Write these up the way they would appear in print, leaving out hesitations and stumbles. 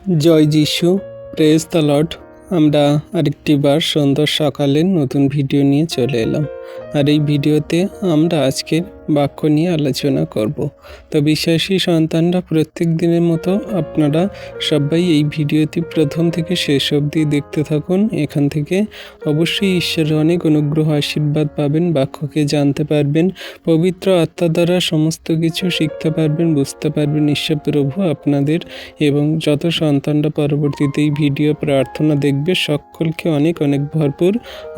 জয় যিশু, praise the Lord. আমরা আরেকটি বার সুন্দর সকালের নতুন ভিডিও নিয়ে চলে এলাম। আর এই ভিডিওতে আমরা আজকের বাক্য নিয়ে আলোচনা করব। তো বিশ্বাসী সন্তানরা প্রত্যেক দিনের মতো আপনারা সবাই এই ভিডিওটি প্রথম থেকে শেষ অবধি দেখতে থাকুন। এখান থেকে অবশ্যই ঈশ্বরের অনেক অনুগ্রহ আশীর্বাদ পাবেন, বাক্যকে জানতে পারবেন, পবিত্র আত্মা দ্বারা সমস্ত কিছু শিখতে পারবেন, বুঝতে পারবেন ঈশ্বর প্রভু আপনাদের এবং যত সন্তানরা পরবর্তীতে এই ভিডিও প্রার্থনা দেখবে সকলকে অনেক অনেক ভরপুর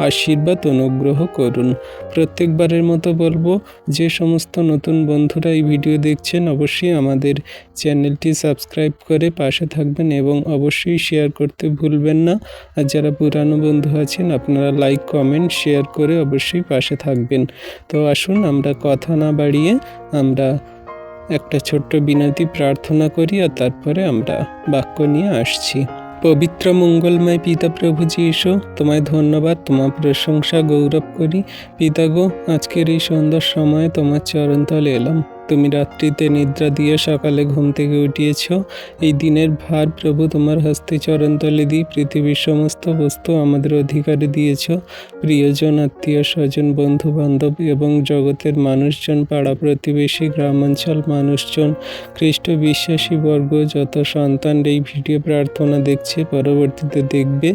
আশীর্বাদ অনুগ্রহ করুন। প্রত্যেকবারের মতো বলবো, যে সমস্ত নতুন বন্ধুরা এই ভিডিও দেখছেন অবশ্যই আমাদের চ্যানেলটি সাবস্ক্রাইব করে পাশে থাকবেন এবং অবশ্যই শেয়ার করতে ভুলবেন না। আর যারা পুরানো বন্ধু আছেন আপনারা লাইক, কমেন্ট, শেয়ার করে অবশ্যই পাশে থাকবেন। তো আসুন আমরা কথা না বাড়িয়ে আমরা একটা ছোট্ট বিনতি প্রার্থনা করি আর তারপরে আমরা বাক্য নিয়ে আসছি। পবিত্র মঙ্গলময় পিতা প্রভু যীশু, তোমায় ধন্যবাদ, তোমার প্রশংসা গৌরব করি। পিতা গো, আজকের এই সুন্দর সময়ে তোমার চরণতলে এলাম। তুমি রাত্রিতে নিদ্রা দিয়ে সকালে ঘুম থেকে উঠিয়েছ। এই দিনের ভার প্রভু তোমার হস্তে চরণতলে দিই। পৃথিবীর সমস্ত বস্তু আমাদের অধিকারে দিয়েছ। প্রিয়জন, আত্মীয় স্বজন, বন্ধু বান্ধব এবং জগতের মানুষজন, পাড়া প্রতিবেশী, গ্রামাঞ্চল মানুষজন, খ্রিস্ট বিশ্বাসী বর্গ, যত সন্তান এই ভিডিও প্রার্থনা দেখছে, পরবর্তীতে দেখবে,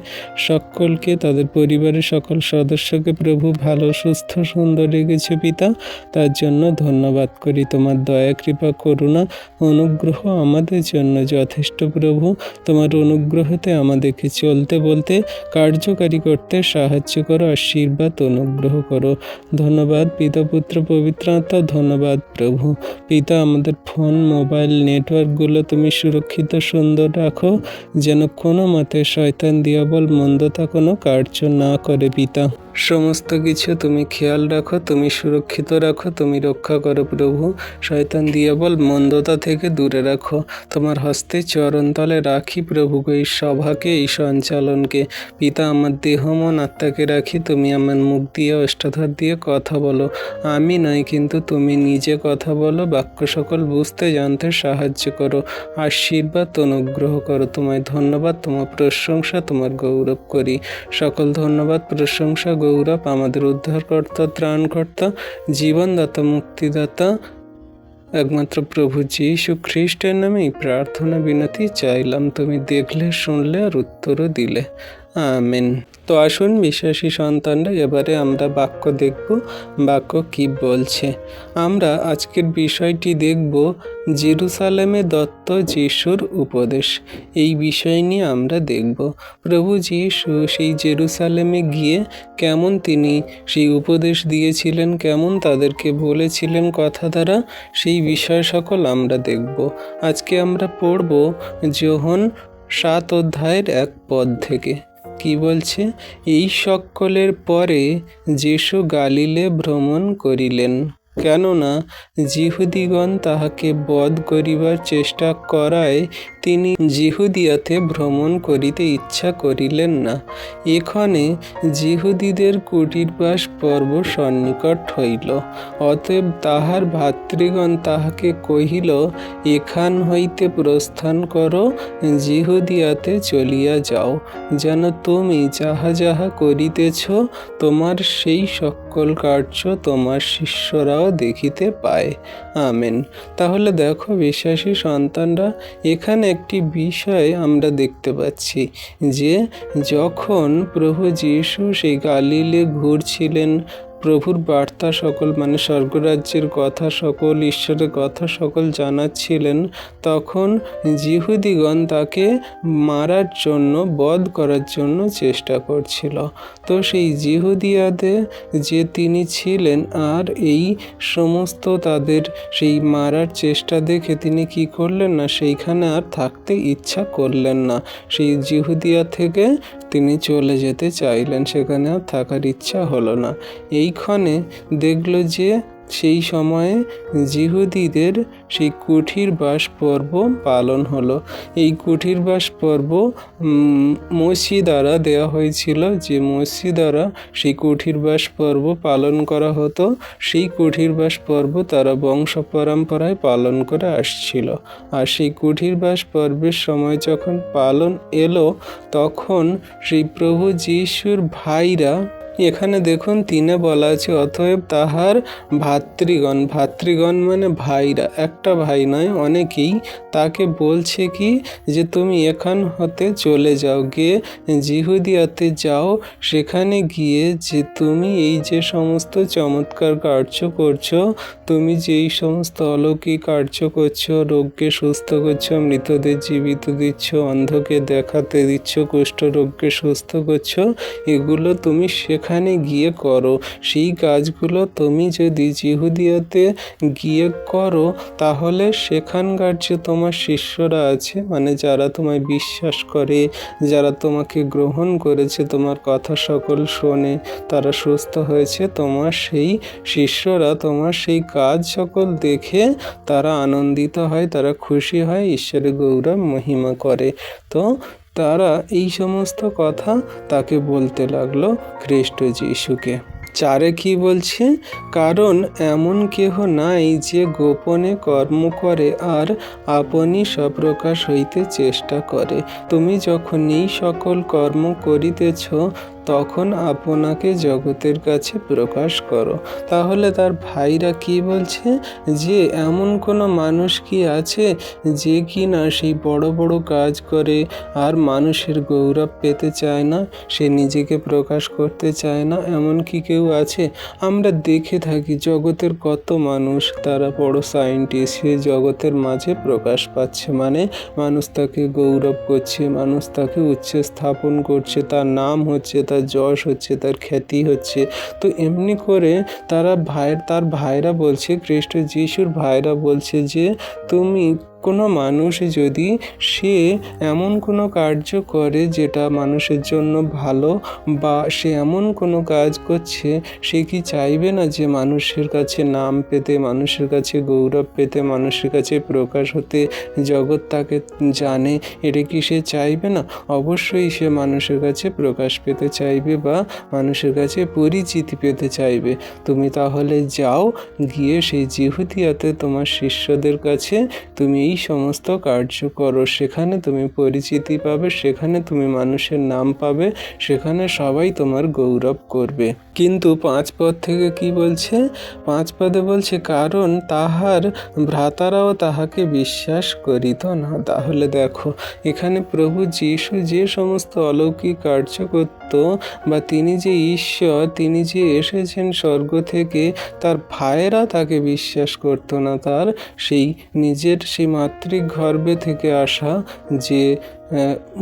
সকলকে তাদের পরিবারের সকল সদস্যকে প্রভু ভালো, সুস্থ, সুন্দর রেখেছে পিতা। তার জন্য ধন্যবাদ করি। তোমার দয়া, কৃপা, করুণা, অনুগ্রহ আমাদের জন্য যথেষ্ট প্রভু। তোমার অনুগ্রহতে আমাদেরকে চলতে বলতে কার্যকারী করতে সাহায্য করো, আশীর্বাদ অনুগ্রহ করো। ধন্যবাদ পিতা, পুত্র, পবিত্র আত্মা। ধন্যবাদ প্রভু। পিতা, আমাদের ফোন, মোবাইল, নেটওয়ার্কগুলো তুমি সুরক্ষিত সুন্দর রাখো, যেন কোনো মতে শয়তান, দিয়াবল, মন্দতা কোনো কার্য না করে পিতা। সমস্ত কিছু তুমি খেয়াল রাখো, তুমি সুরক্ষিত রাখো, তুমি রক্ষা করো প্রভু। শয়তান, দিয়াবল, মন্দতা থেকে দূরে রাখো। তোমার হস্তে চরণতলে রাখি প্রভু এই সভাকে, এই সঞ্চালনকে। পিতা, আমার দেহ মন আত্মাকে রাখি। তুমি আমার মুখ দিয়ে, অষ্টাধার দিয়ে কথা বলো। আমি নয়, কিন্তু তুমি নিজে কথা বলো। বাক্য সকল বুঝতে জানতে সাহায্য করো, আশীর্বাদ অনুগ্রহ করো। তোমায় ধন্যবাদ, তোমার প্রশংসা, তোমার গৌরব করি। সকল ধন্যবাদ, প্রশংসা, গৌরব আমাদের উদ্ধারকর্তা, ত্রাণকর্তা, জীবনদাতা, মুক্তিদাতা একমাত্র প্রভু যীশু খ্রিস্টের নামে এই প্রার্থনা বিনতি চাইলাম। তুমি দেখলে, শুনলে আর উত্তরও দিলে। আমেন। তো আসুন বিশ্বাসী সন্তানরা, এবারে আমরা বাক্য দেখব। বাক্য কি বলছে? আমরা আজকের বিষয়টি দেখব জেরুসালেমে দত্ত যিশুর উপদেশ। এই বিষয় নিয়ে আমরা দেখব প্রভু যীশু সেই জেরুসালেমে গিয়ে কেমন তিনি সেই উপদেশ দিয়েছিলেন, কেমন তাদেরকে বলেছিলেন কথা দ্বারা, সেই বিষয় সকল আমরা দেখব। আজকে আমরা পড়ব যোহন 7 অধ্যায়ের 1 পদ থেকে। কি বলছে? এই সকলের পরে যীশু গালিলে ভ্রমণ করিলেন, কেননা যিহুদিগণ তাহাকে বধ করিবার চেষ্টা করায় তিনি যিহুদিয়াতে ভ্রমণ করিতে ইচ্ছা করিলেন না। এক্ষণে যিহুদিদের কুটিরবাস পর্ব সন্নিকট হইল। অতএব তাহার ভাতৃগণ তাহাকে কহিল, এখান হইতে প্রস্থান করো, যিহুদিয়াতে চলিয়া যাও, যেন তুমি যাহা যাহা করিতেছ তোমার সেই সকল কার্য তোমার শিষ্যরাও দেখিতে পায়। আমেন। তাহলে দেখো বিশ্বাসী সন্তানরা, এখানে একটি বিষয় আমরা দেখতে পাচ্ছি যে যখন প্রভু যীশু সেই গালিলে ঘুরছিলেন, প্রভুর বার্তা সকল স্বর্গরাজ্যের কথা সকল, ঈশ্বরের কথা সকল জানাচ্ছিলেন, তখন যিহুদিগণ তাকে মারার জন্য, বধ করার জন্য চেষ্টা করছিল। তো সেই যিহুদিয়াতে যে তিনি ছিলেন, আর এই সমস্ত তাদের সেই মারার চেষ্টা দেখে তিনি কি করলেন না, সেইখানে আর থাকতে ইচ্ছা করলেন না। সেই যিহুদিয়া থেকে তিনি চলে যেতে চাইলেন, সেখানে আর থাকার ইচ্ছা হলো না। এইখানে দেখলো যে সেই সময়ে যিহুদিদের সেই কুঠিরবাস পর্ব পালন হলো। এই কুঠিরবাস পর্ব মসি দ্বারা দেওয়া হয়েছিল, যে মসি দ্বারা সেই কুঠিরবাস পর্ব পালন করা হতো। সেই কুঠিরবাস পর্ব তারা বংশ পরম্পরায় পালন করে আসছিল। আর সেই কুঠিরবাস পর্বের সময় যখন পালন এলো, তখন সেই প্রভু যিশুর ভাইরা, এখানে দেখুন 3 বলা আছে, অতএব তাহার ভাতৃগণ মানে ভাইরা, একটা ভাই নয়, অনেকেই তাকে বলছে কি যে তুমি এখান হতে চলে যাও, গিয়ে যিহুদিয়াতে যাও, সেখানে গিয়ে যে তুমি এই যে সমস্ত চমৎকার কার্য করছো, তুমি যে এই সমস্ত অলৌকিক কার্য করছো, রোগকে সুস্থ করছো, মৃতদের জীবিত দিচ্ছ, অন্ধকে দেখাতে দিচ্ছ, কুষ্ঠরোগকে সুস্থ করছো, এগুলো তুমি সেখানে গিয়ে করো। সেই কাজগুলো তুমি যদি যিহুদিয়াতে গিয়ে করো, তাহলে সেখানকার যে তোমার শিষ্যরা আছে, মানে যারা তোমায় বিশ্বাস করে, যারা তোমাকে গ্রহণ করেছে, তোমার কথা সকল শোনে, তারা সুস্থ হয়েছে, তোমার সেই শিষ্যরা তোমার সেই কাজ সকল দেখে তারা আনন্দিত হয়, তারা খুশি হয়, ঈশ্বরের গৌরব মহিমা করে। তো তারা এই সমস্ত কথা তাকে বলতে লাগলো খ্রিস্ট যিশুকে। 4 কি বলছে? কারণ এমন কেহ নাই যে গোপনে কর্ম করে আর আপনি স্বপ্রকাশ হইতে চেষ্টা করে। তুমি যখন এই সকল কর্ম করিতেছ, তখন আপনাকে জগতের কাছে প্রকাশ করো। তাহলে তার ভাইরা কি বলছে? যে এমন কোনো মানুষ কি আছে যে কি না সেই বড় বড় কাজ করে আর মানুষের গৌরব পেতে চায় না, সে নিজেকে প্রকাশ করতে চায় না? এমন কি কেউ আছে? আমরা দেখে থাকি জগতের কত মানুষ, তারা বড় সায়েন্টিস্ট, সে জগতের মাঝে প্রকাশ পাচ্ছে, মানে মানুষ তাকে গৌরব করছে, মানুষ তাকে উচ্চে স্থাপন করছে, তার নাম হচ্ছে, তার যশ হচ্ছে, তার খ্যাতি হচ্ছে। তো এমনি করে তার ভাইরা বলছে, খ্রিস্ট যিশুর ভাইরা বলছে যে তুমি কোনো মানুষ যদি সে এমন কোনো কার্য করে যেটা মানুষের জন্য ভালো, বা সে এমন কোনো কাজ করছে, সে কি চাইবে না যে মানুষের কাছে নাম পেতে, মানুষের কাছে গৌরব পেতে, মানুষের কাছে প্রকাশ হতে, জগৎ তাকে জানে? এটা কি সে চাইবে না? অবশ্যই সে মানুষের কাছে প্রকাশ পেতে চাইবে বা মানুষের কাছে পরিচিতি পেতে চাইবে। তুমি তাহলে যাও, গিয়ে সেই যিহুদিয়াতে তোমার শিষ্যদের কাছে তুমি এই সমস্ত কার্য করো, সেখানে তুমি পরিচিতি পাবে, সেখানে তুমি মানুষের নাম পাবে, সেখানে সবাই তোমার গৌরব করবে। কিন্তু 5 পদ থেকে কি বলছে? 5 পদে বলছে, কারণ তাহার ভ্রাতারাও তাহাকে বিশ্বাস করিত না। তাহলে দেখো, এখানে প্রভু যিশু যে সমস্ত অলৌকিক কার্য করত, বা তিনি যে ঈশ্বর, তিনি যে এসেছেন স্বর্গ থেকে, তার ভাইয়েরা তাকে বিশ্বাস করত না। তার সেই নিজের সেই মাতৃগর্ভে থেকে আসা, যে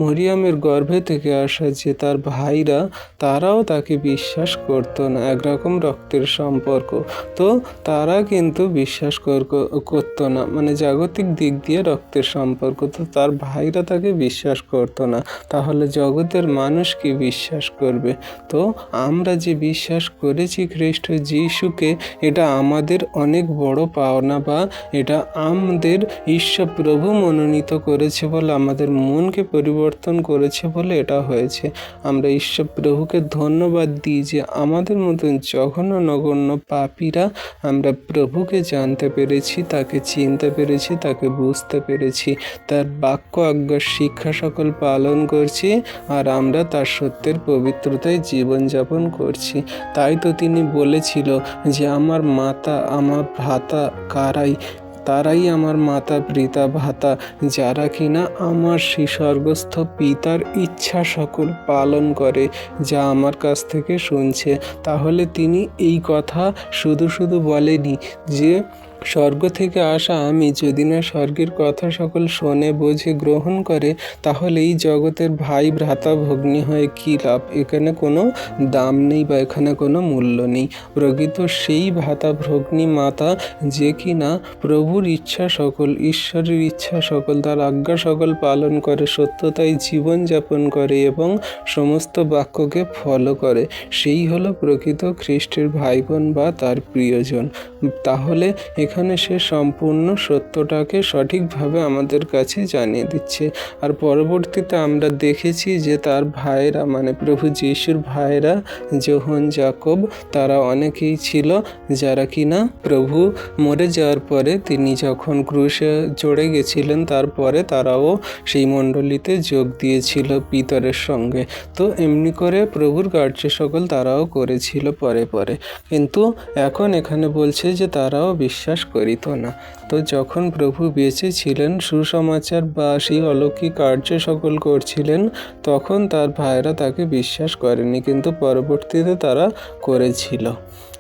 মরিয়মের গর্ভে থেকে আসা যে তার ভাইরা, তারাও তাকে বিশ্বাস করতো না। একরকম রক্তের সম্পর্ক, তো তারা কিন্তু বিশ্বাস করতো না, মানে জাগতিক দিক দিয়ে রক্তের সম্পর্ক, তো তার ভাইরা তাকে বিশ্বাস করতো না। তাহলে জগতের মানুষ কি বিশ্বাস করবে? তো আমরা যে বিশ্বাস করেছি খ্রিস্ট যিশুকে, এটা আমাদের অনেক বড় পাওনা, বা এটা আমাদের ঈশ্বর প্রভু মনোনীত করেছে বলে, আমাদের মনকে পরিবর্তন করেছে বলে এটা হয়েছে। আমরা ঈশ্বর প্রভুকে ধন্যবাদ দিই যে আমাদের মতন জঘন্য নগণ্য পাপীরা আমরা প্রভুকে জানতে পেরেছি, তাকে চিনতে পেরেছি, তাকে বুঝতে পেরেছি, তার বাক্য আজ্ঞার শিক্ষা সকল পালন করছি, আর আমরা তার সত্যের পবিত্রতায় জীবনযাপন করছি। তাই তো তিনি বলেছিল যে আমার মাতা, আমার ভ্রাতা কারাই? তারাই আমার মাতা, পিতা, ভ্রাতা, যারা কিনা আমার সেই স্বর্গস্থ পিতার ইচ্ছা সকল পালন করে, যা আমার কাছ থেকে শুনছে। তাহলে তিনি এই কথা শুধু বলেনি যে স্বর্গ থেকে আসা আমি যদি না স্বর্গের কথা সকল শোনে বোঝে গ্রহণ করে, তাহলে এই জগতের ভাই ভ্রাতা ভগ্নী হয়ে কী লাভ? এখানে কোনো দাম নেই বা এখানে কোনো মূল্য নেই। প্রকৃত সেই ভ্রাতা ভগ্নী মাতা যে কিনা প্রভুর ইচ্ছা সকল, ঈশ্বরের ইচ্ছা সকল, তার আজ্ঞা সকল পালন করে, সত্যতায় জীবনযাপন করে এবং সমস্ত বাক্যকে ফলো করে, সেই হলো প্রকৃত খ্রিস্টের ভাই বোন বা তার প্রিয়জন। তাহলে এখানে সে সম্পূর্ণ সত্যটাকে সঠিকভাবে আমাদের কাছে জানিয়ে দিচ্ছে। আর পরবর্তীতে আমরা দেখেছি যে তার ভাইয়েরা, মানে প্রভু যিশুর ভাইয়েরা যোহন, যাকব, তারা অনেকেই ছিল যারা কিনা প্রভু মরে যাওয়ার পরে তিনি যখন ক্রুশে চড়ে গেছিলেন তারপরে তারাও সেই মণ্ডলীতে যোগ দিয়েছিল পিতরের সঙ্গে। তো এমনি করে প্রভুর কার্য সকল তারাও করেছিল পরে পরে, কিন্তু এখন এখানে বলছে যে তারাও বিশ্বাস করিত না। তো যখন প্রভু বেঁচে ছিলেন, সুসমাচার বা সেই অলৌকিক কার্য সকল করছিলেন, তখন তার ভাইরা তাকে বিশ্বাস করেনি, কিন্তু পরবর্তীতে তারা করেছিল।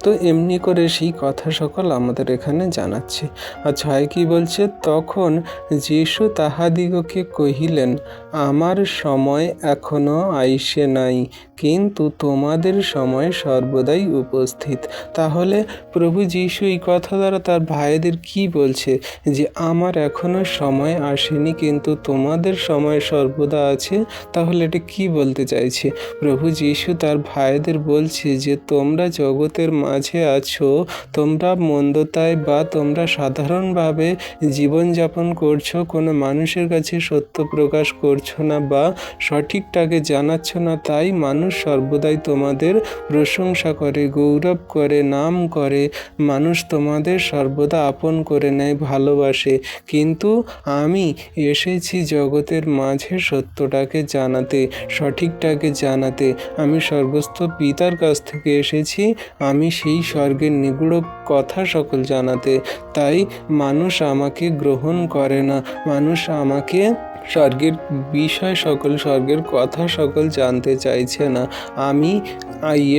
তো এমনি করে সেই কথা সকল আমাদের এখানে জানাচ্ছে। আর 6 কি বলছে, তখন যীশু তাহাদিগকে কহিলেন, আমার সময় এখনো আইসে নাই, কিন্তু তোমাদের সময় সর্বদাই উপস্থিত। তাহলে প্রভু যীশু এই কথা দ্বারা তার ভাইদের কি বলছে, যে আমার এখনো সময় আসেনি কিন্তু তোমাদের সময় সর্বদা আছে। তাহলে এটা কি বলতে চাইছে? প্রভু যীশু তার ভাইদের বলছে যে তোমরা জগতের মাঝে আছো, তোমরা মন্দতায় বা তোমরা সাধারণভাবে জীবনযাপন করছো, কোনো মানুষের কাছে সত্য প্রকাশ করছো না বা সঠিকটাকে জানাচ্ছ না, তাই মানুষ সর্বদাই তোমাদের প্রশংসা করে, গৌরব করে, নাম করে, মানুষ তোমাদের সর্বদা আপন করে নেয়, ভালোবাসে। কিন্তু আমি এসেছি জগতের মাঝে সত্যটাকে জানাতে, সঠিকটাকে জানাতে। আমি স্বর্গস্থ পিতার কাছ থেকে এসেছি, আমি সেই স্বর্গের নিগুড় কথা সকল জানাতে। তাই মানুষ আমাকে গ্রহণ করে না, মানুষ আমাকে স্বর্গের বিষয় সকল, স্বর্গের কথা সকল জানতে চাইছে না। আমি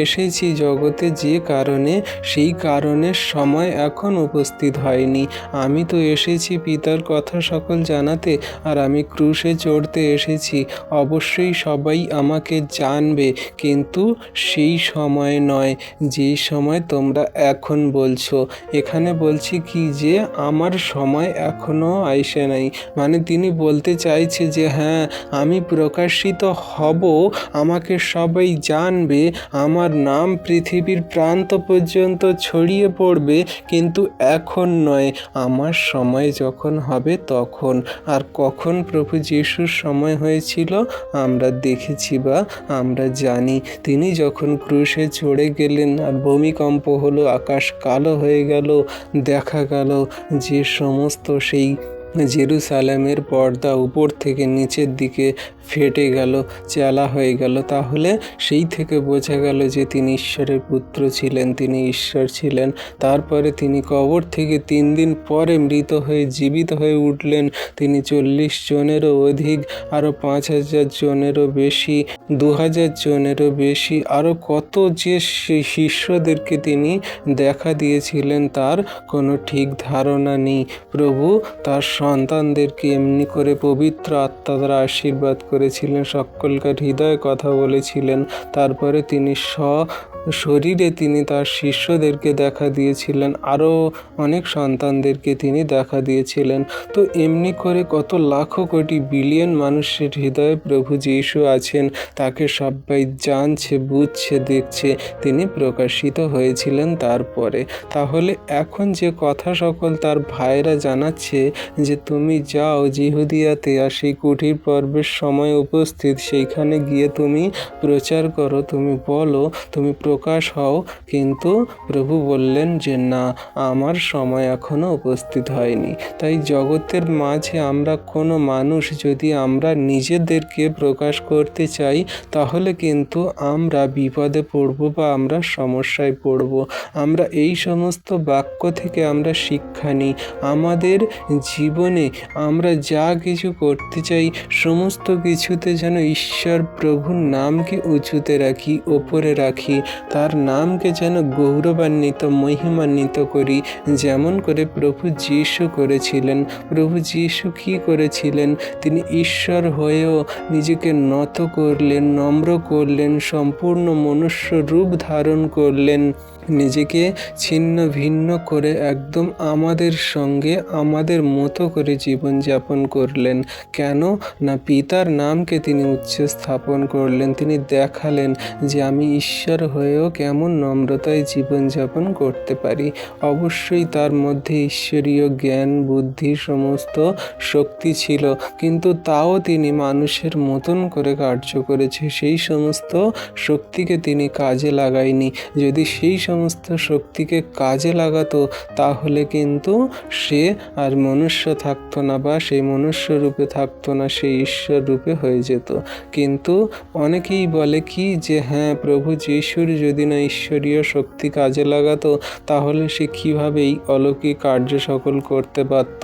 এসেছি জগতে যে কারণে, সেই কারণের সময় এখন উপস্থিত হয়নি। আমি তো এসেছি পিতার কথা সকল জানাতে, আর আমি ক্রুশে চড়তে এসেছি। অবশ্যই সবাই আমাকে জানবে, কিন্তু সেই সময় নয় যে সময় তোমরা এখন বলছো। এখানে বলছি কি, যে আমার সময় এখনো আইসে নাই, মানে তিনি বলতে চাইছে যে হ্যাঁ, আমি প্রকাশিত হব, আমাকে সবাই জানবে, আমার নাম পৃথিবীর প্রান্ত পর্যন্ত ছড়িয়ে পড়বে, কিন্তু এখন নয়, আমার সময় যখন হবে তখন। আর কখন প্রভু যিশুর সময় হয়েছিল আমরা দেখেছি বা আমরা জানি। তিনি যখন ক্রুশে চড়ে গেলেন আর ভূমিকম্প হলো, আকাশ কালো হয়ে গেল, দেখা গেল যে সমস্ত সেই জেরুসালেমের পর্দা উপর থেকে নিচের দিকে ফেটে গেল, জ্বালা হয়ে গেল। তাহলে সেই থেকে বোঝা গেল যে তিনি ঈশ্বরের পুত্র ছিলেন, তিনি ঈশ্বর ছিলেন। তারপরে তিনি কবর থেকে 3 দিন পরে মৃত হয়ে জীবিত হয়ে উঠলেন। তিনি 40 জনেরও অধিক, আরও 5000 জনেরও বেশি, 2000 জনেরও বেশি, আরও কত যে শিষ্যদেরকে তিনি দেখা দিয়েছিলেন তার কোনো ঠিক ধারণা নেই। প্রভু তার সন্তানদেরকে এমনি করে পবিত্র আত্মা দ্বারা আশীর্বাদ করেছিলেন, সকলকার হৃদয়ে কথা বলেছিলেন। তারপরে তিনি শরীরে তিনি তার শিষ্যদেরকে দেখা দিয়েছিলেন, আরও অনেক সন্তানদেরকে তিনি দেখা দিয়েছিলেন। তো এমনি করে কত লাখো কোটি বিলিয়ন মানুষের হৃদয়ে প্রভু যীশু আছেন, তাকে সবাই জানছে, বুঝছে, দেখছে। তিনি প্রকাশিত হয়েছিলেন তারপরে। তাহলে এখন যে কথা সকল তার ভাইরা জানাচ্ছে যে তুমি যাও জিহুদিয়াতে, আর সেই কুটির পর্বের সময় উপস্থিত, সেইখানে গিয়ে তুমি প্রচার করো, তুমি বলো, তুমি প্রকাশ হও। কিন্তু প্রভু বললেন যে না, আমার সময় এখনো উপস্থিত হয়নি। তাই জগতের মাঝে আমরা কোনো মানুষ যদি আমরা নিজেদেরকে প্রকাশ করতে চাই, তাহলে কিন্তু আমরা বিপদে পড়ব বা আমরা সমস্যায় পড়ব। আমরা এই সমস্ত বাক্য থেকে আমরা শিক্ষা নিই। আমাদের জীবনে আমরা যা কিছু করতে চাই, সমস্ত কিছুতে যেন ঈশ্বর প্রভুর নামকে উঁচুতে রাখি, ওপরে রাখি। তার নামকে যেন গৌরবান্বিত মহিমান্বিত করি, যেমন করে প্রভু যীশু করেছিলেন। প্রভু যীশু কী করেছিলেন? তিনি ঈশ্বর হয়েও নিজেকে নত করলেন, নম্র করলেন, সম্পূর্ণ মনুষ্য রূপ ধারণ করলেন, নিজেকে ছিন্ন ভিন্ন করে একদম আমাদের সঙ্গে আমাদের মতো করে জীবনযাপন করলেন। কেন না পিতার নামকে তিনি উচ্চে স্থাপন করলেন। তিনি দেখালেন যে আমি ঈশ্বর হয়েও কেমন নম্রতায় জীবনযাপন করতে পারি। অবশ্যই তার মধ্যে ঈশ্বরীয় জ্ঞান বুদ্ধি সমস্ত শক্তি ছিল, কিন্তু তাও তিনি মানুষের মতন করে কার্য করেছে। সেই সমস্ত শক্তিকে তিনি কাজে লাগায়নি। যদি সেই সমস্ত শক্তিকে কাজে লাগাতো তাহলে কিন্তু সে আর মনুষ্য থাকতো না, বা সেই মনুষ্য রূপে থাকতো না, সেই ঈশ্বর রূপে হয়ে যেত। কিন্তু অনেকেই বলে কি যে হ্যাঁ, প্রভু যীশুর যদি না ঈশ্বরীয় শক্তি কাজে লাগাতো তাহলে সে কীভাবে এই অলৌকিক কার্য সকল করতে পারত।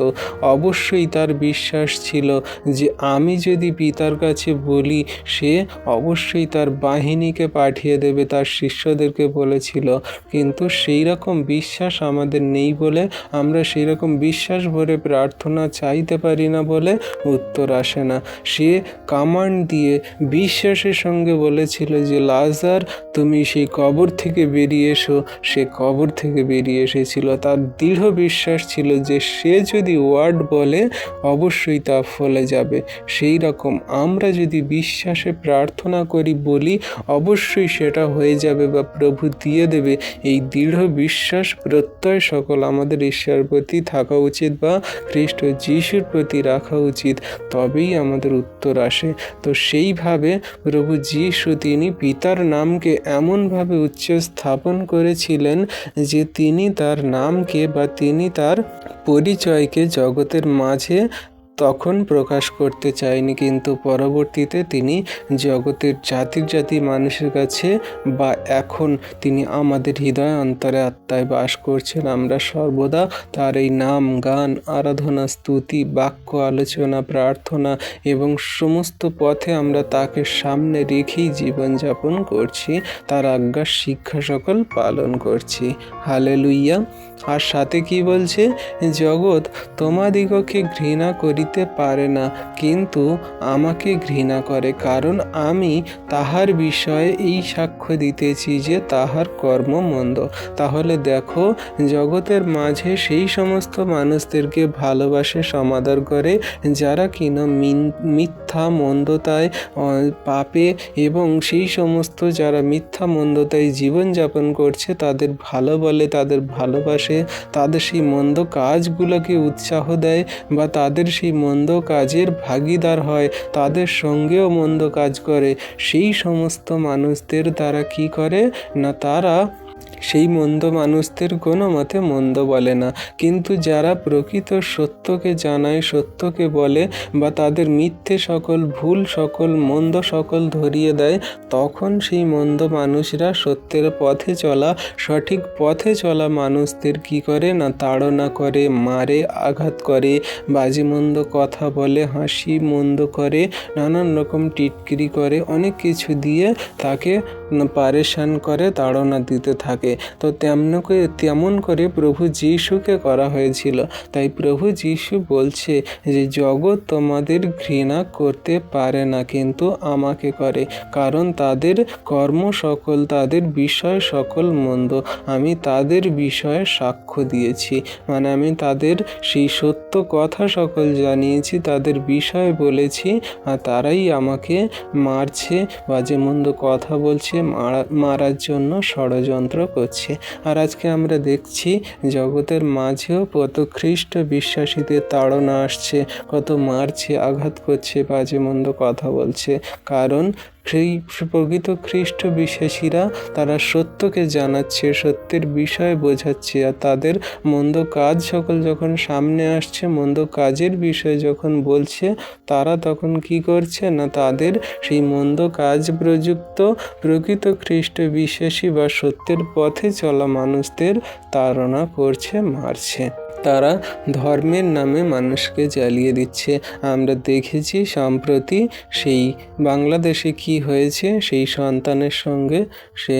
অবশ্যই তার বিশ্বাস ছিল যে আমি যদি পিতার কাছে বলি সে অবশ্যই তার বাহিনীকে পাঠিয়ে দেবে, তার শিষ্যদেরকে বলেছিল। কিন্তু সেই রকম বিশ্বাস আমাদের নেই বলে আমরা সেই রকম বিশ্বাস ভরে প্রার্থনা চাইতে পারি না বলে উত্তর আসে না। সে কামান্ড দিয়ে বিশ্বাসের সঙ্গে বলেছিল যে লাজার তুমি সেই কবর থেকে বেরিয়ে এসো। সে কবর থেকে বেরিয়ে এসেছিল। তার দৃঢ় বিশ্বাস ছিল যে সে যদি ওয়ার্ড বলে অবশ্যই তা ফলে যাবে। সেই রকম আমরা যদি বিশ্বাসে প্রার্থনা করি বলি অবশ্যই সেটা হয়ে যাবে বা প্রভু দিয়ে দেবে। এই দৃঢ় বিশ্বাস প্রত্যয় সকল আমাদের ঈশ্বরের প্রতি থাকা উচিত বা খ্রিস্ট যিশুর প্রতি রাখা উচিত, তবেই আমাদের উত্তর আসে। তো সেইভাবে প্রভু যিশু তিনি পিতার নামকে এমনভাবে উচ্চ স্থাপন করেছিলেন যে তিনি তার নামকে বা তিনি তার পরিচয়কে জগতের মাঝে তখন প্রকাশ করতে চায়নি, কিন্তু পরবর্তীতে তিনি জগতের জাতির জাতি মানুষের কাছে বা এখন তিনি আমাদের হৃদয় অন্তরে আত্মায় বাস করছেন। আমরা সর্বদা তার এই নাম গান আরাধনা স্তুতি বাক্য আলোচনা প্রার্থনা এবং সমস্ত পথে আমরা তাকে সামনে রেখেই জীবনযাপন করছি, তার আজ্ঞা শিক্ষা সকল পালন করছি। হালেলুইয়া। আর সাথে কি বলছে? জগৎ তোমাদিগকে ঘৃণা করিতে পারে না, কিন্তু আমাকে ঘৃণা করে, কারণ আমি তাহার বিষয়ে এই সাক্ষ্য দিতেছি যে তাহার কর্ম মন্দ। তাহলে দেখো, জগতের মাঝে সেই সমস্ত মানুষদেরকে ভালোবাসে সমাদর করে যারা কিনা মিথ্যা মন্দতায় পাপে এবং সেই সমস্ত যারা মিথ্যা মন্দতায় জীবনযাপন করছে তাদের ভালো বলে, তাদের ভালোবাসে, তাদের সেই মন্দ কাজগুলোকে উৎসাহ দেয় বা তাদের সেই মন্দ কাজের ভাগীদার হয়, তাদের সঙ্গেও মন্দ কাজ করে। সেই সমস্ত মানুষদের দ্বারা কি করে না, তারা সেই মন্দ মানুষদের কোনো মতে মন্দ বলে না, কিন্তু যারা প্রকৃত সত্যকে জানায়, সত্যকে বলে বা তাদের মিথ্যে সকল ভুল সকল মন্দ সকল ধরিয়ে দেয়, তখন সেই মন্দ মানুষরা সত্যের পথে চলা সঠিক পথে চলা মানুষদের কি করে না তাড়না করে, মারে, আঘাত করে, বাজে মন্দ কথা বলে, হাসি মন্দ করে, নানান রকম টিটকিরি করে, অনেক কিছু দিয়ে তাকে পারেশান করে, তাড়না দিতে থাকে। তো তেমন করে প্রভু যিশুকে করা হয়েছিল। তাই প্রভু যিশু বলছে যে জগৎ তোমাদের ঘৃণা করতে পারে না, কিন্তু আমাকে করে, কারণ তাদের কর্ম সকল তাদের বিষয় সকল মন্দ। আমি তাদের বিষয়ে সাক্ষ্য দিয়েছি, মানে আমি তাদের সেই সত্য কথা সকল জানিয়েছি, তাদের বিষয় বলেছি, আর তারাই আমাকে মারছে, বাজে মন্দ কথা বলছে, মারার জন্য ষড়যন্ত্র করছে। আর আজকে আমরা দেখছি জগতের মাঝেও কত খ্রিস্ট বিশ্বাসীদের তাড়না আসছে, কত মারছে, আঘাত করছে, বাজে মন্দ কথা বলছে। কারণ সেই প্রকৃত খ্রিস্ট বিশ্বাসীরা তারা সত্যকে জানাচ্ছে, সত্যের বিষয় বোঝাচ্ছে, আর তাদের মন্দ কাজ সকল যখন সামনে আসছে, মন্দ কাজের বিষয় যখন বলছে, তারা তখন কি করছে না তাদের সেই মন্দ কাজ প্রযুক্ত প্রকৃত খ্রিস্ট বিশ্বাসী বা সত্যের পথে চলা মানুষদের তাড়না করছে, মারছে। তারা ধর্মের নামে মানুষকে জ্বালিয়ে দিচ্ছে। আমরা দেখেছি সম্প্রতি সেই বাংলাদেশে কি হয়েছে, সেই সন্তানের সঙ্গে সে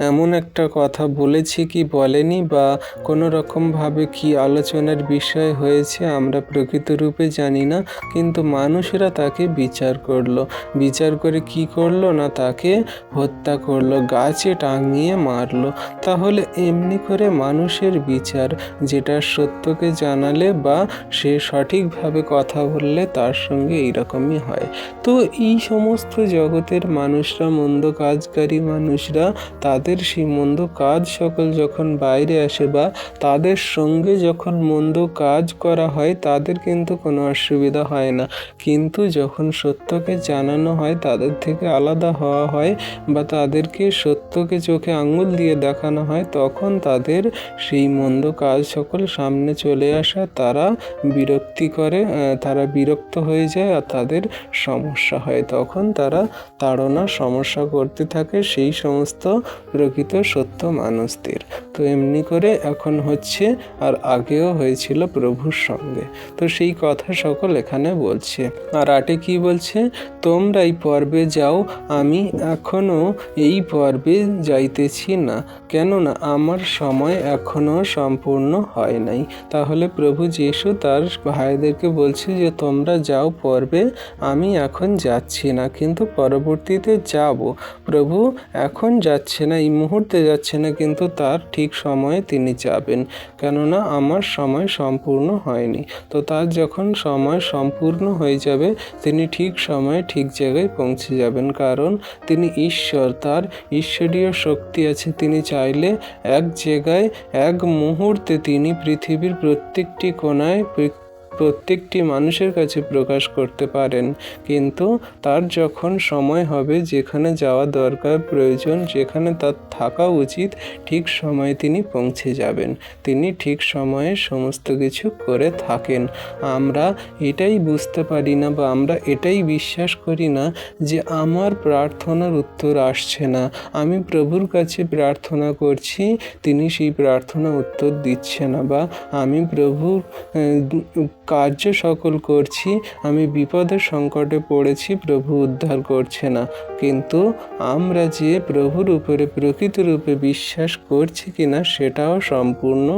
এমন একটা কথা বলেছে কি বলেনি, বা কোনো রকমভাবে কি আলোচনার বিষয় হয়েছে আমরা প্রকৃত রূপে জানি না, কিন্তু মানুষেরা তাকে বিচার করলো। বিচার করে কি করলো না, তাকে হত্যা করলো, গাছে টাঙিয়ে মারলো। তাহলে এমনি করে মানুষের বিচার, যেটা সত্যকে জানালে বা সে সঠিকভাবে কথা বললে তার সঙ্গে এইরকমই হয়। তো এই সমস্ত জগতের মানুষরা, মন্দ কাজকারী মানুষরা, তাদের সেই মন্দ কাজ সকল যখন বাইরে আসে বা তাদের সঙ্গে যখন মন্দ কাজ করা হয়, তাদের কিন্তু কোনো অসুবিধা হয় না। কিন্তু যখন সত্যকে জানানো হয়, তাদের থেকে আলাদা হওয়া হয় বা তাদেরকে সত্যকে চোখে আঙুল দিয়ে দেখানো হয়, তখন তাদের সেই মন্দ কাজ সকল সামনে চলে আসা, তারা বিরক্তি করে, তারা বিরক্ত হয়ে যায় আর তাদের সমস্যা হয়। তখন তারা তাড়না সমস্যা করতে থাকে সেই সমস্ত প্রকৃত সত্য মানুষদের। তো এমনি করে এখন হচ্ছে, আর আগেও হয়েছিল প্রভুর সঙ্গে। তো সেই কথা সকল এখানে বলছে। আর 8 কি বলছে, তোমরা এই পর্বে যাও, আমি এখনো এই পর্বে যাইতেছি না, কেননা আমার সময় এখনো সম্পূর্ণ হয় নাই। তাহলে প্রভু যীশু তার ভাইদেরকে বলছে যে তোমরা যাও পর্বে, আমি এখন যাচ্ছি না, কিন্তু পরবর্তীতে যাব। প্রভু এখন যাচ্ছে না, এই মুহূর্তে যাচ্ছে না, কিন্তু তার ঠিক সময়ে তিনি যাবেন, কেননা আমার সময় সম্পূর্ণ হয়নি। তো তার যখন সময় সম্পূর্ণ হয়ে যাবে, তিনি ঠিক সময়ে ঠিক জায়গায় পৌঁছে যাবেন, কারণ তিনি ঈশ্বর, তার ঈশ্বরীয় শক্তি আছে। তিনি চাইলে এক জায়গায় এক মুহূর্তে তিনি পৃথিবীর প্রত্যেকটি কোণায় প্রত্যেকটি মানুষের কাছে প্রকাশ করতে পারেন, কিন্তু তার যখন সময় হবে, যেখানে যাওয়া দরকার প্রয়োজন, যেখানে তার থাকা উচিত, ঠিক সময়ে তিনি পৌঁছে যাবেন। তিনি ঠিক সময়ে সমস্ত কিছু করে থাকেন। আমরা এটাই বুঝতে পারি না বা আমরা এটাই বিশ্বাস করি না যে আমার প্রার্থনার উত্তর আসছে না, আমি প্রভুর কাছে প্রার্থনা করছি, তিনি সেই প্রার্থনা উত্তর দিচ্ছে না, বা আমি প্রভুর কার্য সকল করছি, আমি বিপদের সংকটে পড়েছি, প্রভু উদ্ধার করছে না। কিন্তু আমরা যে প্রভুর উপরে প্রকৃত রূপে বিশ্বাস করছি কিনা সেটাও সম্পূর্ণ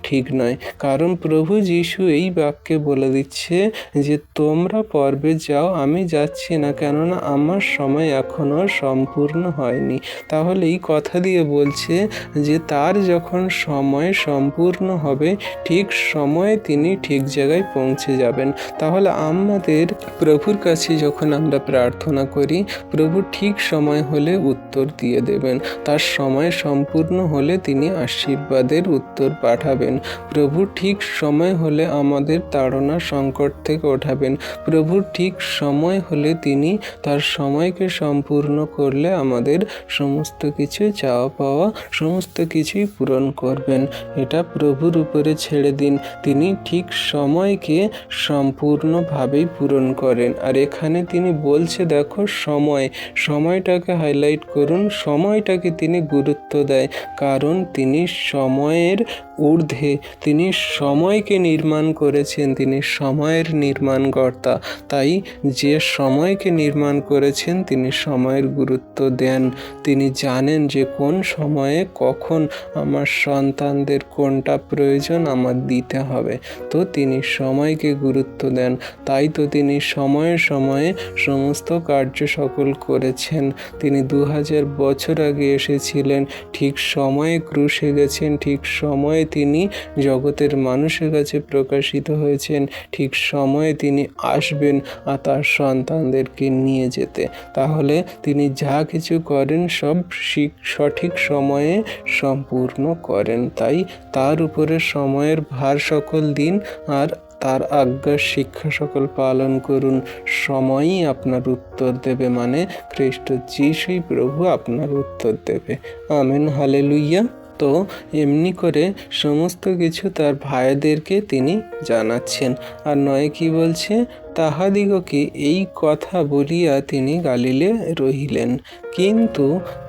ঠিক নয়, কারণ প্রভু যীশু এই বাক্যে বলে দিচ্ছে যে তোমরা পর্বে যাও, আমি যাচ্ছি না, কেননা আমার সময় এখনো সম্পূর্ণ হয়নি। তাহলে এই কথা দিয়ে বলছে যে তার যখন সময় সম্পূর্ণ হবে, ঠিক সময়ে তিনি ঠিক জায়গায় পৌঁছে যাবেন। তাহলে আমাদের প্রভুর কাছে যখন আমরা প্রার্থনা করি, প্রভু ঠিক সময় হলে উত্তর দিয়ে দেবেন। তার সময় সম্পূর্ণ হলে তিনি আশীর্বাদের উত্তর পাঠাবেন। প্রভু ঠিক সময় হলে আমাদের তাড়না সংকট থেকে ওঠাবেন। প্রভুর ঠিক সময় হলে তিনি তার সময়কে সম্পূর্ণ করলে আমাদের সমস্ত কিছু চাওয়া পাওয়া সমস্ত কিছুই পূরণ করবেন। এটা প্রভুর উপরে ছেড়ে দিন, তিনি ঠিক সময়কে সম্পূর্ণভাবেই পূরণ করেন। আর এখানে তিনি বলছে, দেখো সময়টাকে হাইলাইট করুন, সময়টাকে তিনি গুরুত্ব দেয়, কারণ তিনি সময়ের ঊর্ধ্বে, তিনি সময়কে নির্মাণ করেছেন, তিনি সময়ের নির্মাণকর্তা। তাই যে সময়কে নির্মাণ করেছেন, তিনি সময়ের গুরুত্ব দেন। তিনি জানেন যে কোন সময়ে কখন আমার সন্তানদের কোনটা প্রয়োজন আমার দিতে হবে, তো তিনি সময়কে গুরুত্ব দেন। তাই তো তিনি সময়ে সময়ে সমস্ত কার্য সকল করেছেন। তিনি 2000 বছর আগে এসেছিলেন, ঠিক সময়ে ক্রুশে গেছেন, ঠিক সময়ে তিনি জগতের মানুষের কাছে প্রকাশিত হয়েছেন, ঠিক সময়ে তিনি আসবেন আর তার সন্তানদেরকে নিয়ে যেতে। তাহলে তিনি যা কিছু করেন সব সঠিক সময়ে সম্পূর্ণ করেন। তাই তার উপরে সময়ের ভার সকল দিন আর তার আজ্ঞার শিক্ষা সকল পালন করুন। সময়ই আপনার উত্তর দেবে, মানে খ্রিস্ট যিশুই প্রভু আপনার উত্তর দেবে। Amen, hallelujah. তো এমনি করে সমস্ত কিছু তার ভাইদেরকে তিনি জানাচ্ছেন। আর 9 কি বলছে, তাহাদিগকে এই কথা বলিয়া তিনি গালিলে রহিলেন। কিন্তু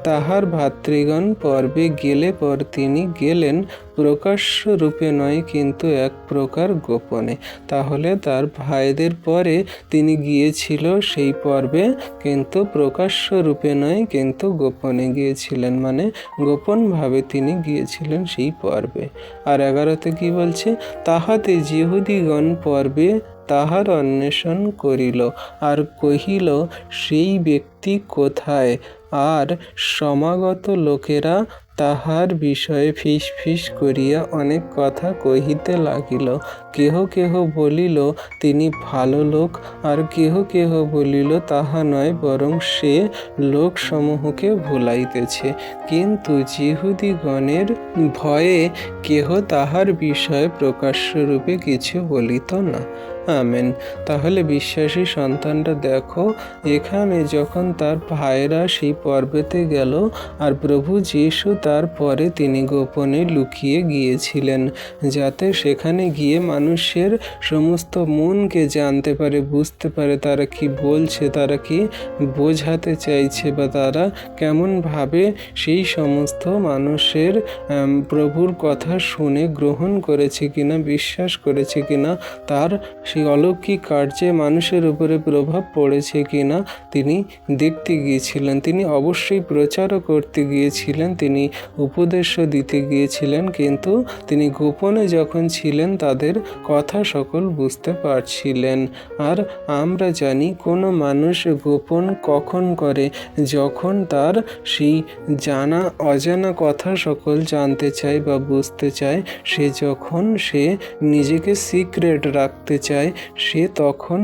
তাহার ভাতৃগণ পর্বে গেলে পর তিনি গেলেন প্রকাশ্য রূপে নয়, কিন্তু এক প্রকার গোপনে। তাহলে তার ভাইদের পরে তিনি গিয়েছিল সেই পর্বে, কিন্তু প্রকাশ্য রূপে নয়, কিন্তু গোপনে গিয়েছিলেন, মানে গোপনভাবে তিনি গিয়েছিলেন সেই পর্বে। আর 11তে কি বলছে? তাহাতে যিহুদিগণ পর্বে তাহার অন্বেষণ করিল, আর কহিল, সেই ব্যক্তি কোথায়? আর সমাগত লোকেরা তাহার বিষয়ে ফিসফিস করিয়া অনেক কথা কহিতে লাগিল। কেহ কেহ বলিল, তিনি ভালো লোক, আর কেহ কেহ বলিল, তাহা নয়, বরং সে লোকসমূহকে ভুলাইতেছে। কিন্তু যিহুদিগণের ভয়ে কেহ তাহার বিষয়ে প্রকাশ্যরূপে কিছু বলিত না। আমেন। তাহলে বিশ্বাসী সন্তানরা দেখো, এখানে যখন তার ভাইরা সেই পর্বতে গেল, আর প্রভু যীশু তারপরে তিনি গোপনে লুকিয়ে গিয়েছিলেন, যাতে সেখানে গিয়ে মানুষের সমস্ত মনকে জানতে পারে, বুঝতে পারে তারা কি বলছে, তারা কি বোঝাতে চাইছে, বা তারা কেমনভাবে সেই সমস্ত মানুষের প্রভুর কথা শুনে গ্রহণ করেছে কিনা, বিশ্বাস করেছে কিনা, তার সেই অলৌকিক কার্যে মানুষের উপরে প্রভাব পড়েছে কিনা তিনি দেখতে গিয়েছিলেন। তিনি অবশ্যই প্রচারও করতে গিয়েছিলেন, তিনি উপদেশও দিতে গিয়েছিলেন, কিন্তু তিনি গোপনে যখন ছিলেন তাদের কথা সকল বুঝতে পারছিলেন। আর আমরা জানি কোনো মানুষ গোপন কখন করে? যখন তার সেই জানা অজানা কথা সকল জানতে চায় বা বুঝতে চায়, যখন সে নিজেকে সিক্রেট রাখতে চায়, সে তখন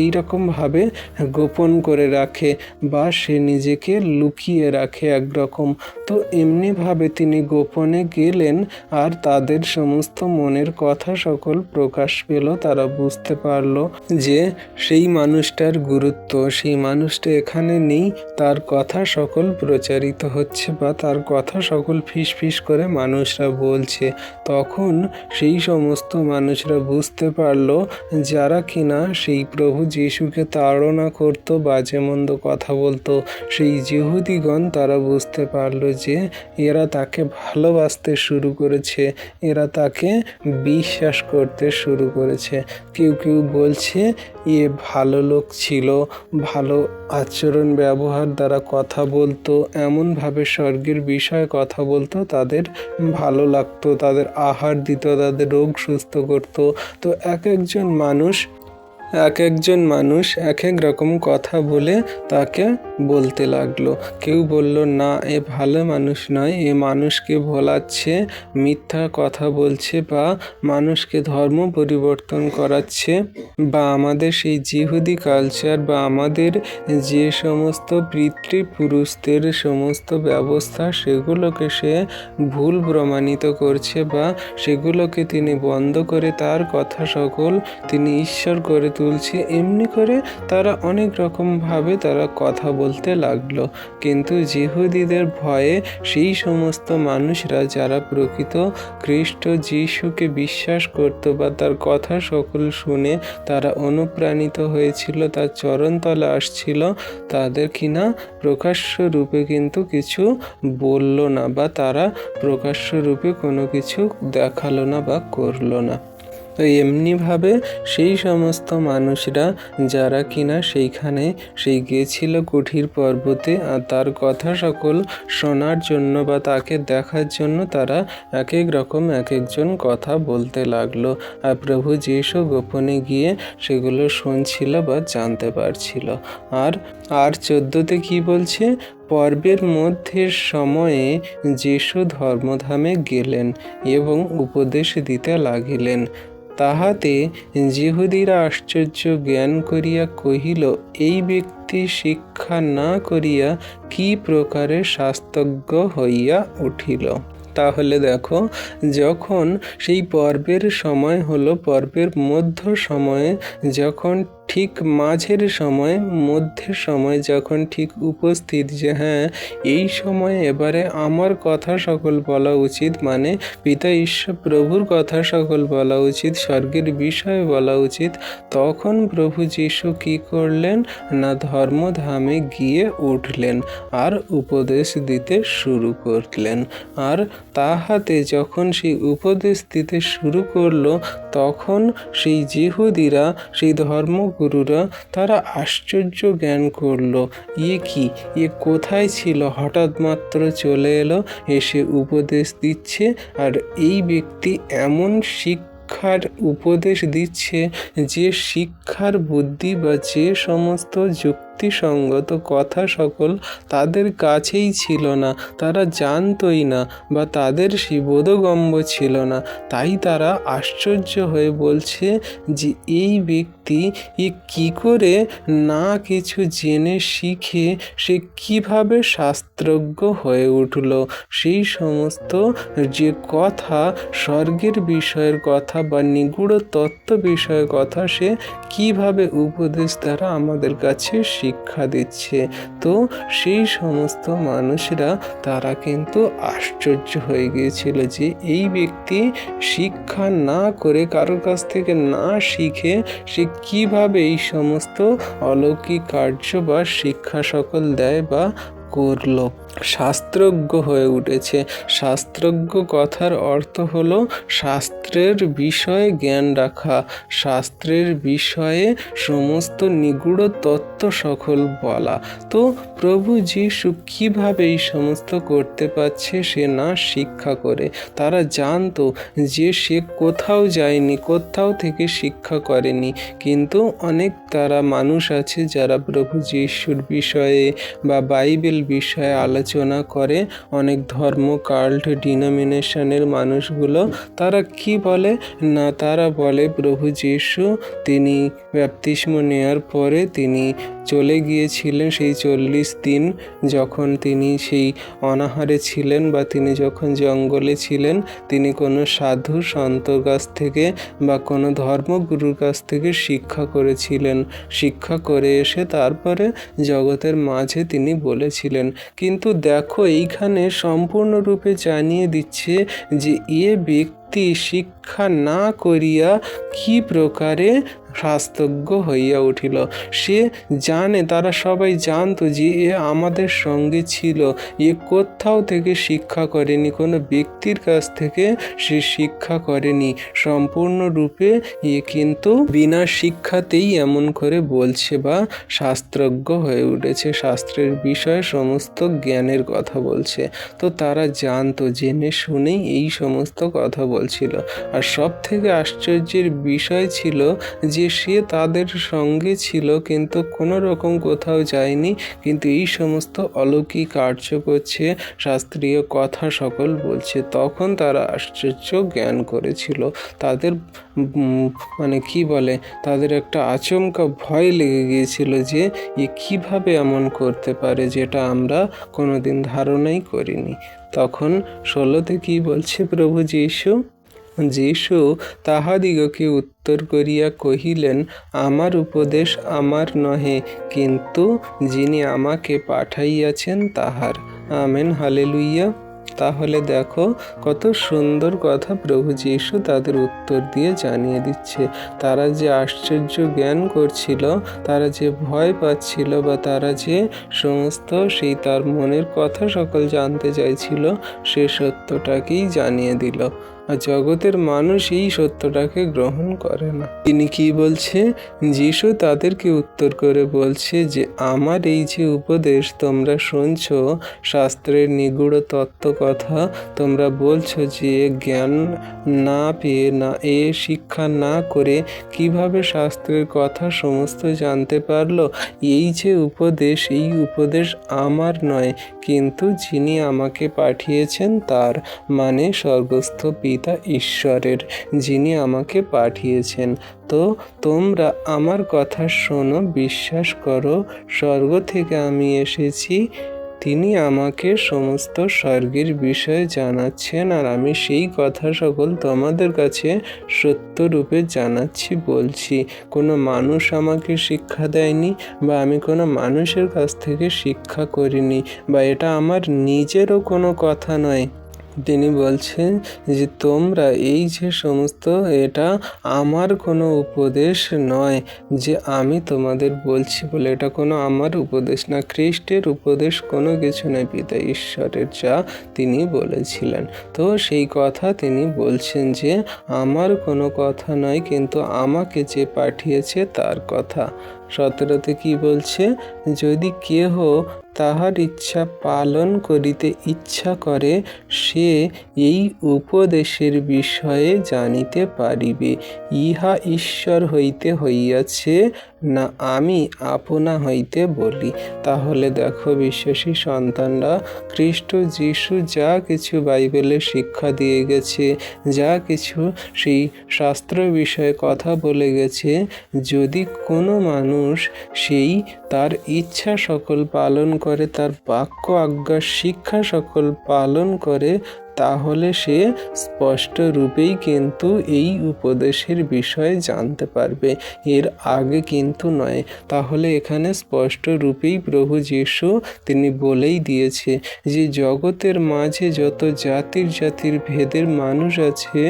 এইরকমভাবে গোপন করে রাখে, বা সে নিজেকে লুকিয়ে রাখে একরকম। তো এমনিভাবে তিনি গোপনে গেলেন, আর তাদের সমস্ত মনের কথা সকল প্রকাশ পেল। তারা বুঝতে পারল যে সেই মানুষটার গুরুত্ব, সেই মানুষটা এখানে নেই, তার কথা সকল প্রচারিত হচ্ছে, বা তার কথা সকল ফিসফিস করে মানুষরা বলছে। তখন সেই সমস্ত মানুষরা বুঝতে পারল, যারা কিনা সেই প্রভু যীশুকে তাড়না করত, বাজে মন্দ কথা বলতো, সেই যিহুদিগণ, তারা বুঝতে পারলো যে এরা তাকে ভালোবাসতে শুরু করেছে, এরা তাকে বিশ্বাস করতে শুরু করেছে। কেউ কেউ বলছে এ ভালো লোক ছিল, ভালো আচরণ ব্যবহার দ্বারা কথা বলতো, এমনভাবে স্বর্গের বিষয়ে কথা বলতো, তাদের ভালো লাগতো, তাদের আহার দিত, তাদের রোগ সুস্থ করতো। তো এক একজন মানুষ এক এক রকম কথা বলে তাকে বলতে লাগলো। কেউ বলল, না, এ ভালো মানুষ নয়, এ মানুষকে ভোলাচ্ছে, মিথ্যা কথা বলছে, বা মানুষকে ধর্ম পরিবর্তন করাচ্ছে, বা আমাদের সেই যিহুদি কালচার বা আমাদের যে সমস্ত পিতৃপুরুষদের সমস্ত ব্যবস্থা, সেগুলোকে সে ভুল প্রমাণিত করছে, বা সেগুলোকে তিনি বন্ধ করে তার কথা সকল তিনি ঈশ্বর করে তুলছে। এমনি করে তারা অনেক রকমভাবে তারা কথা বলতে লাগলো। কিন্তু যিহুদিদের ভয়ে সেই সমস্ত মানুষরা যারা প্রকৃত খ্রিস্ট যিশুকে বিশ্বাস করত, বা তার কথা সকল শুনে তারা অনুপ্রাণিত হয়েছিল, তার চরণতলে আসছিল, তাদের কিনা প্রকাশ্য রূপে কিন্তু কিছু বলল না, বা তারা প্রকাশ্য রূপে কোনো কিছু দেখালো না বা করলো না। তো এমনিভাবে সেই সমস্ত মানুষরা যারা কিনা সেইখানে গিয়েছিল কুঠির পর্বতে, আর তার কথা সকল শোনার জন্য বা তাকে দেখার জন্য তারা এক এক রকম এক একজন কথা বলতে লাগলো। আর প্রভু যীশু গোপনে গিয়ে সেগুলো শুনছিল বা জানতে পারছিল। আর 14তে কি বলছে? পর্বের মধ্যে সময়ে যীশু ধর্মধামে গেলেন এবং উপদেশ দিতে লাগিলেন। তাহাতে যিহুদিরা আশ্চর্য জ্ঞান করিয়া কহিল, এই ব্যক্তি শিক্ষা না করিয়া কি প্রকারে শাস্ত্রজ্ঞ হইয়া উঠিল। তাহলে দেখো, যখন সেই পর্বের সময় হলো, পর্বের মধ্য সময়ে যখন ঠিক মাঝের সময়, মধ্যের সময় যখন ঠিক উপস্থিত যে হ্যাঁ এই সময় এবারে আমার কথা সকল বলা উচিত, মানে পিতা ঈশ্বর প্রভুর কথা সকল বলা উচিত, স্বর্গের বিষয়ে বলা উচিত, তখন প্রভু যীশু কি করলেন না ধর্মধামে গিয়ে উঠলেন আর উপদেশ দিতে শুরু করলেন। আর তাহাতে যখন সেই উপদেশ দিতে শুরু করলো তখন সেই যিহুদিরা, সেই ধর্মগুরুরা তারা আশ্চর্য জ্ঞান করলো, কি কোথায় ছিল, হঠাৎ মাত্র চলে এলো, এসে উপদেশ দিচ্ছে। আর এই ব্যক্তি এমন শিক্ষার উপদেশ দিচ্ছে যে শিক্ষার বুদ্ধি বা যে সমস্ত যুক্তিসঙ্গত কথা সকল তাদের কাছেই ছিল না, তারা জানতই না বা তাদের সেই বোধগম্য ছিল না। তাই তারা আশ্চর্য হয়ে বলছে যে এই ব্যক্তি কি করে না কিছু জেনে শিখে সে কিভাবে শাস্ত্রজ্ঞ হয়ে উঠল, সেই সমস্ত যে কথা, স্বর্গের বিষয়ের কথা বা নিগূঢ় তত্ত্ব বিষয়ের কথা সে কিভাবে উপদেশ দ্বারা আমাদের কাছে শিক্ষা দিচ্ছে। তো সেই সমস্ত মানুষরা তারা কিন্তু আশ্চর্য হয়ে গিয়েছিল যে এই ব্যক্তি শিক্ষা না করে, কারোর কাছ থেকে না শিখে সে কিভাবে এই সমস্ত অলৌকিক কার্য বা শিক্ষা সকল দেয় বা করলো, শাস্ত্রজ্ঞ হয়ে উঠেছে। শাস্ত্রজ্ঞ কথার অর্থ হলো শাস্ত্রের বিষয়ে জ্ঞান রাখা, শাস্ত্রের বিষয়ে সমস্ত নিগূঢ় তত্ত্ব সকল বলা। তো প্রভু যীশু কিভাবে এই সমস্ত করতে পারছে সে না শিক্ষা করে। তারা জানতো যে সে কোথাও যায়নি, কোথাও থেকে শিক্ষা করেনি, কিন্তু অনেক তারা মানুষ আছে যারা প্রভু যীশুর বিষয়ে বা বাইবেল বিষয়ে আলোচনা করে। অনেক ধর্ম, কাল্ট, ডিনোমিনেশনের মানুষগুলো তারা কি বলে না, তারা বলে প্রভু যীশু তিনি ব্যাপ্তিস্ম নেওয়ার পরে তিনি চলে গিয়েছিলেন সেই 40 দিন, যখন তিনি সেই অনাহারে ছিলেন বা তিনি যখন জঙ্গলে ছিলেন, তিনি কোনো সাধু সন্তর কাছ থেকে বা কোনো ধর্মগুরুর কাছ থেকে শিক্ষা করেছিলেন। শিক্ষা করে এসে তারপরে জগতের মাঝে তিনি বলেছিলেন। কিন্তু দেখো এইখানে সম্পূর্ণরূপে জানিয়ে দিচ্ছে যে এ ব্যক্তি শিক্ষা না করিয়া কি প্রকারে শাস্ত্রজ্ঞ হইয়া উঠিল। সে জানে, তারা সবাই জানতো যে এ আমাদের সঙ্গে ছিল, এ কোথাও থেকে শিক্ষা করেনি, কোনো ব্যক্তির কাছ থেকে সে শিক্ষা করেনি, সম্পূর্ণরূপে এ কিন্তু বিনা শিক্ষাতেই এমন করে বলছে বা শাস্ত্রজ্ঞ হয়ে উঠেছে, শাস্ত্রের বিষয়ে সমস্ত জ্ঞানের কথা বলছে। তো তারা জানতো, জেনে শুনেই এই সমস্ত কথা বলছিল। আর সব থেকে আশ্চর্যের বিষয় ছিল যে সে তাদের সঙ্গে ছিল কিন্তু কোনো রকম কোথাও যায়নি, কিন্তু এই সমস্ত অলৌকিক কার্য করছে, শাস্ত্রীয় কথা সকল বলছে। তখন তারা আশ্চর্য জ্ঞান করেছিল। তাদের মানে কি বলে, তাদের একটা আচমকা ভয় লেগে গিয়েছিল যে এ কিভাবে এমন করতে পারে যেটা আমরা কোনোদিন ধারণাই করিনি। তখন 16তে কি বলছে প্রভু যীশু? যীশু তাহাদিগকে উত্তর করিয়া কহিলেন, আমার উপদেশ আমার নহে, কিন্তু যিনি আমাকে পাঠাইয়াছেন তাহার। Amen, hallelujah. তাহলে দেখো কত সুন্দর কথা প্রভু যীশু তাদের উত্তর দিয়ে জানিয়ে দিচ্ছে। তারা যে আশ্চর্য জ্ঞান করছিল, তারা যে ভয় পাচ্ছিল বা তারা যে সমস্ত সেই তার মনের কথা সকল জানতে চাইছিল, সে সত্যটাকেই জানিয়ে দিল। আর জগতের মানুষ এই সত্যটাকে গ্রহণ করে না। তিনি কি বলছে? যীশু তাদেরকে উত্তর করে বলছে যে আমার এই যে উপদেশ তোমরা শুনছ, শাস্ত্রের নিগূঢ় তত্ত্ব কথা তোমরা বলছো যে জ্ঞান না পেয়ে, না এ শিক্ষা না করে কিভাবে শাস্ত্রের কথা সমস্ত জানতে পারলো। এই যে উপদেশ, এই উপদেশ আমার নয়, কিন্তু যিনি আমাকে পাঠিয়েছেন তার, মানে স্বর্গস্থ পিতা ঈশ্বরের, যিনি আমাকে পাঠিয়েছেন। তো তোমরা আমার কথা শোনো, বিশ্বাস করো, স্বর্গ থেকে আমি এসেছি, তিনি আমাকে সমস্ত স্বর্গের বিষয়ে জানাচ্ছেন, আর আমি সেই কথা সকল তোমাদের কাছে সত্যরূপে জানাচ্ছি বলছি। কোনো মানুষ আমাকে শিক্ষা দেয়নি, বা আমি কোনো মানুষের কাছ থেকে শিক্ষা করিনি, বা এটা আমার নিজেরও কোনো কথা নয়। তিনি বলছেন যে তোমরা এই যে সমস্ত, এটা আমার কোনো উপদেশ নয় যে আমি তোমাদের বলছি বলে, এটা কোনো আমার উপদেশ না, খ্রিস্টের উপদেশ কোনো কিছু নয়, পিতা ঈশ্বরের যা তিনি বলেছিলেন। তো সেই কথা তিনি বলছেন যে আমার কোনো কথা নয়, কিন্তু আমাকে যে পাঠিয়েছে তার কথা। 17তে কি বলছে? যদি কেহ তাহার ইচ্ছা পালন করিতে ইচ্ছা করে, সে এই উপদেশের বিষয়ে জানিতে পারিবে, ইহা ঈশ্বর হইতে হইয়াছে, না আমি আপনা হইতে বলি। তাহলে দেখো বিশ্বাসী সন্তানরা, খ্রিস্ট যিশু যা কিছু বাইবেলে শিক্ষা দিয়ে গেছে, যা কিছু সেই শাস্ত্র বিষয়ে কথা বলে গেছে, যদি কোনো মানুষ সেই তার ইচ্ছা সকল পালন করে, তার বাক্য আজ্ঞা শিক্ষা সকল পালন করে, তাহলে সে স্পষ্ট রূপেই কিন্তু এই উপদেশের বিষয়ে জানতে পারবে, এর আগে কিন্তু নয়। তাহলে এখানে স্পষ্ট রূপেই প্রভু যীশু তিনি বলেই দিয়েছে যে জগতের মাঝে যত জাতির ভেদের মানুষ আছে,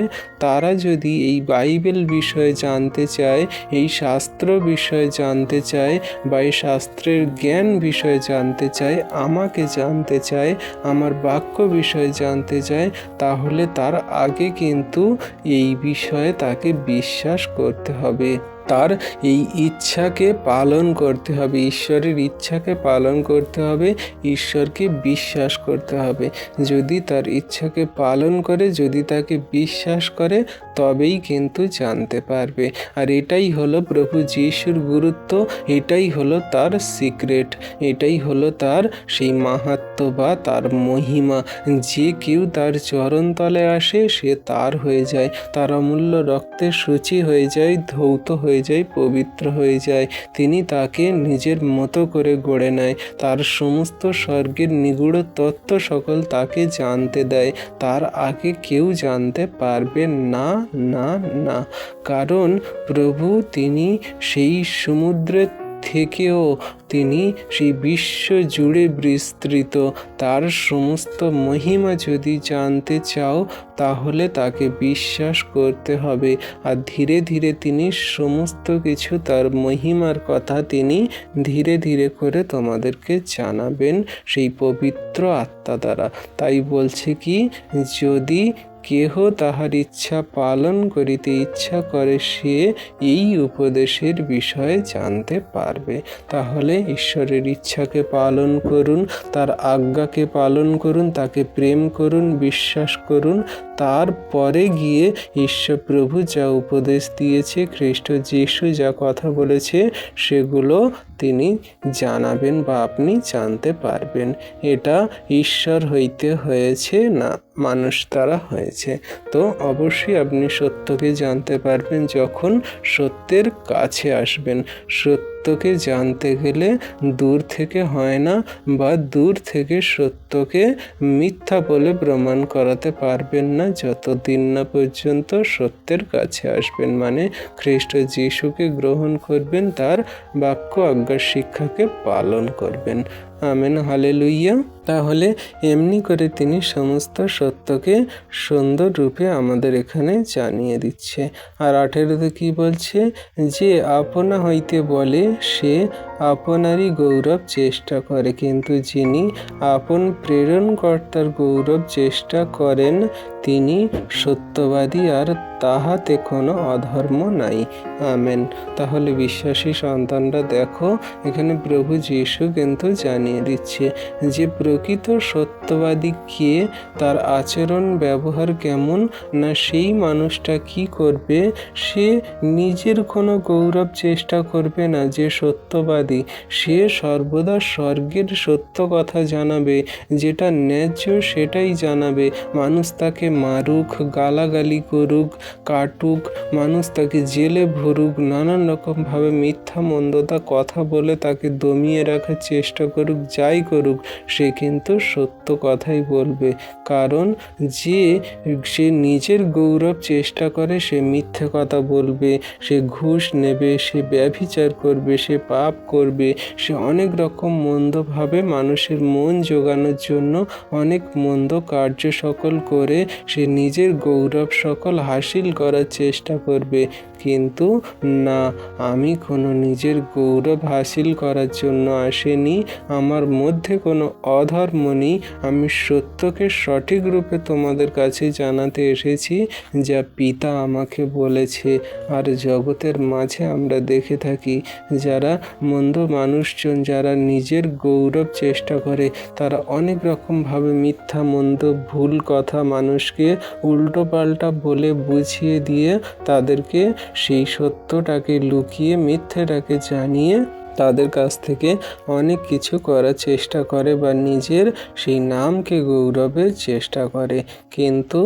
তারা যদি এই বাইবেল বিষয়ে জানতে চায়, এই শাস্ত্র বিষয়ে জানতে চায়, বা এই শাস্ত্রের জ্ঞান বিষয়ে জানতে চায়, আমাকে জানতে চায়, আমার বাক্য বিষয়ে জানতে চায়, তাহলে তার আগে কিন্তু এই বিষয়ে তাকে বিশ্বাস করতে হবে, তার এই ইচ্ছাকে পালন করতে হবে, ঈশ্বরের ইচ্ছাকে পালন করতে হবে, ঈশ্বরকে বিশ্বাস করতে হবে। যদি তার ইচ্ছাকে পালন করে, যদি তাকে বিশ্বাস করে, তবেই কিন্তু জানতে পারবে। আর এটাই হলো প্রভু যিশুর গুরুত্ব, এটাই হলো তার সিক্রেট, এটাই হলো তার সেই মাহাত্ম্য বা তার মহিমা। যে কেউ তার চরণতলে আসে, সে তার হয়ে যায়, তার অমূল্য রক্তে শুচি হয়ে যায়, ধৌত হয়ে যায়, পবিত্র হয়ে যায়। তিনি তাকে নিজের মতো করে গড়ে নেয়, তার সমস্ত স্বর্গের নিগূঢ় তত্ত্ব সকল তাকে জানতে দেয়। তার আগে কেউ জানতে পারবে না, না, না। কারণ প্রভু তিনি সেই সমুদ্রের থেকেও তিনি সেই বিশ্ব জুড়ে বিস্তৃত। তার সমস্ত মহিমা যদি জানতে চাও, তাহলে তাকে বিশ্বাস করতে হবে। আর ধীরে ধীরে তিনি সমস্ত কিছু, তার মহিমার কথা তিনি ধীরে ধীরে করে তোমাদেরকে জানাবেন সেই পবিত্র আত্মা দ্বারা। তাই বলছে কি, যদি কেহ তাহার ইচ্ছা পালন করিতে ইচ্ছা করে, সে এই উপদেশের বিষয়ে জানতে পারবে। তাহলে ঈশ্বরের ইচ্ছাকে পালন করুন, তার আজ্ঞাকে পালন করুন, তাকে প্রেম করুন, বিশ্বাস করুন। তারপরে গিয়ে ঈশ্বর প্রভু যা উপদেশ দিয়েছে, খ্রিস্ট যিশু যা কথা বলেছে, সেগুলো তিনি জানাবেন বা আপনি জানতে পারবেন। এটা ঈশ্বর হইতে হয়েছে, না মানুষ দ্বারা হয়েছে। তো অবশ্যই আপনি সত্যকে জানতে পারবেন যখন সত্যের কাছে আসবেন। সত্যকে জানতে গেলে দূর থেকে হয় না, বা দূর থেকে সত্যকে মিথ্যা বলে প্রমাণ করাতে পারবেন না, যতদিন না পর্যন্ত সত্যের কাছে আসবেন, মানে খ্রিস্ট যিশুকে গ্রহণ করবেন, তার বাক্য আজ্ঞার শিক্ষাকে পালন করবেন। Amen, hallelujah. তাহলে এমনি করে তিনি সমস্ত সত্যকে সুন্দর রূপে আমাদের এখানে জানিয়ে দিচ্ছে। আর 18তে কি বলছে? যে আপনা হইতে বলে, সে আপনারই গৌরব চেষ্টা করে, কিন্তু যিনি আপন প্রেরণকর্তার গৌরব চেষ্টা করেন, তিনি সত্যবাদী, আর তাহাতে কোনো অধর্ম নাই। আমেন। তাহলে বিশ্বাসী সন্তানরা দেখো, এখানে প্রভু যীশু কিন্তু জানিয়ে দিচ্ছে যে প্রকৃত সত্যবাদী কে, তার আচরণ ব্যবহার কেমন, না সেই মানুষটা কি করবে, সে নিজের কোনো গৌরব চেষ্টা করবে না। যে সত্যবাদী, সত্যবাদী, সে সর্বদা স্বর্গের সত্য কথা জানাবে, যেটা ন্যায্য সেটাই জানাবে। মানুষ তাকে মারুক, গালাগালি করুক, কাটুক, মানুষ তাকে জেলে ভরুক, নানান রকমভাবে মিথ্যা মন্দতা কথা বলে তাকে দমিয়ে রাখার চেষ্টা করুক, যাই করুক, সে কিন্তু সত্য কথাই বলবে। কারণ সে নিজের গৌরব চেষ্টা করে, সে মিথ্যে কথা বলবে, সে ঘুষ নেবে, সে ব্যভিচার করবে, সে পাপ করবে, সে অনেক রকম মন্দভাবে মানুষের মন জোগানোর জন্য অনেক মন্দ কার্য সকল করে সে নিজের গৌরব সকল হাসিল করার চেষ্টা করবে। কিন্তু না, আমি কোনো নিজের গৌরব হাসিল করার জন্য আসিনি, আমার মধ্যে কোনো অধর্ম নেই, আমি সত্যকে সঠিক রূপে তোমাদের কাছে জানাতে এসেছি, যা পিতা আমাকে বলেছে। আর জগতের মাঝে আমরা দেখে থাকি যারা মন্দ মানুষজন, যারা নিজের গৌরব চেষ্টা করে, তারা অনেক রকমভাবে মিথ্যা মন্দ ভুল কথা মানুষকে উল্টো পাল্টা বলে বুঝিয়ে দিয়ে তাদেরকে সেই সত্যটাকে লুকিয়ে মিথ্যেটাকে জানিয়ে তাদের কাছ থেকে অনেক কিছু করার চেষ্টা করে বা নিজের সেই নামকে গৌরবের চেষ্টা করে। কিন্তু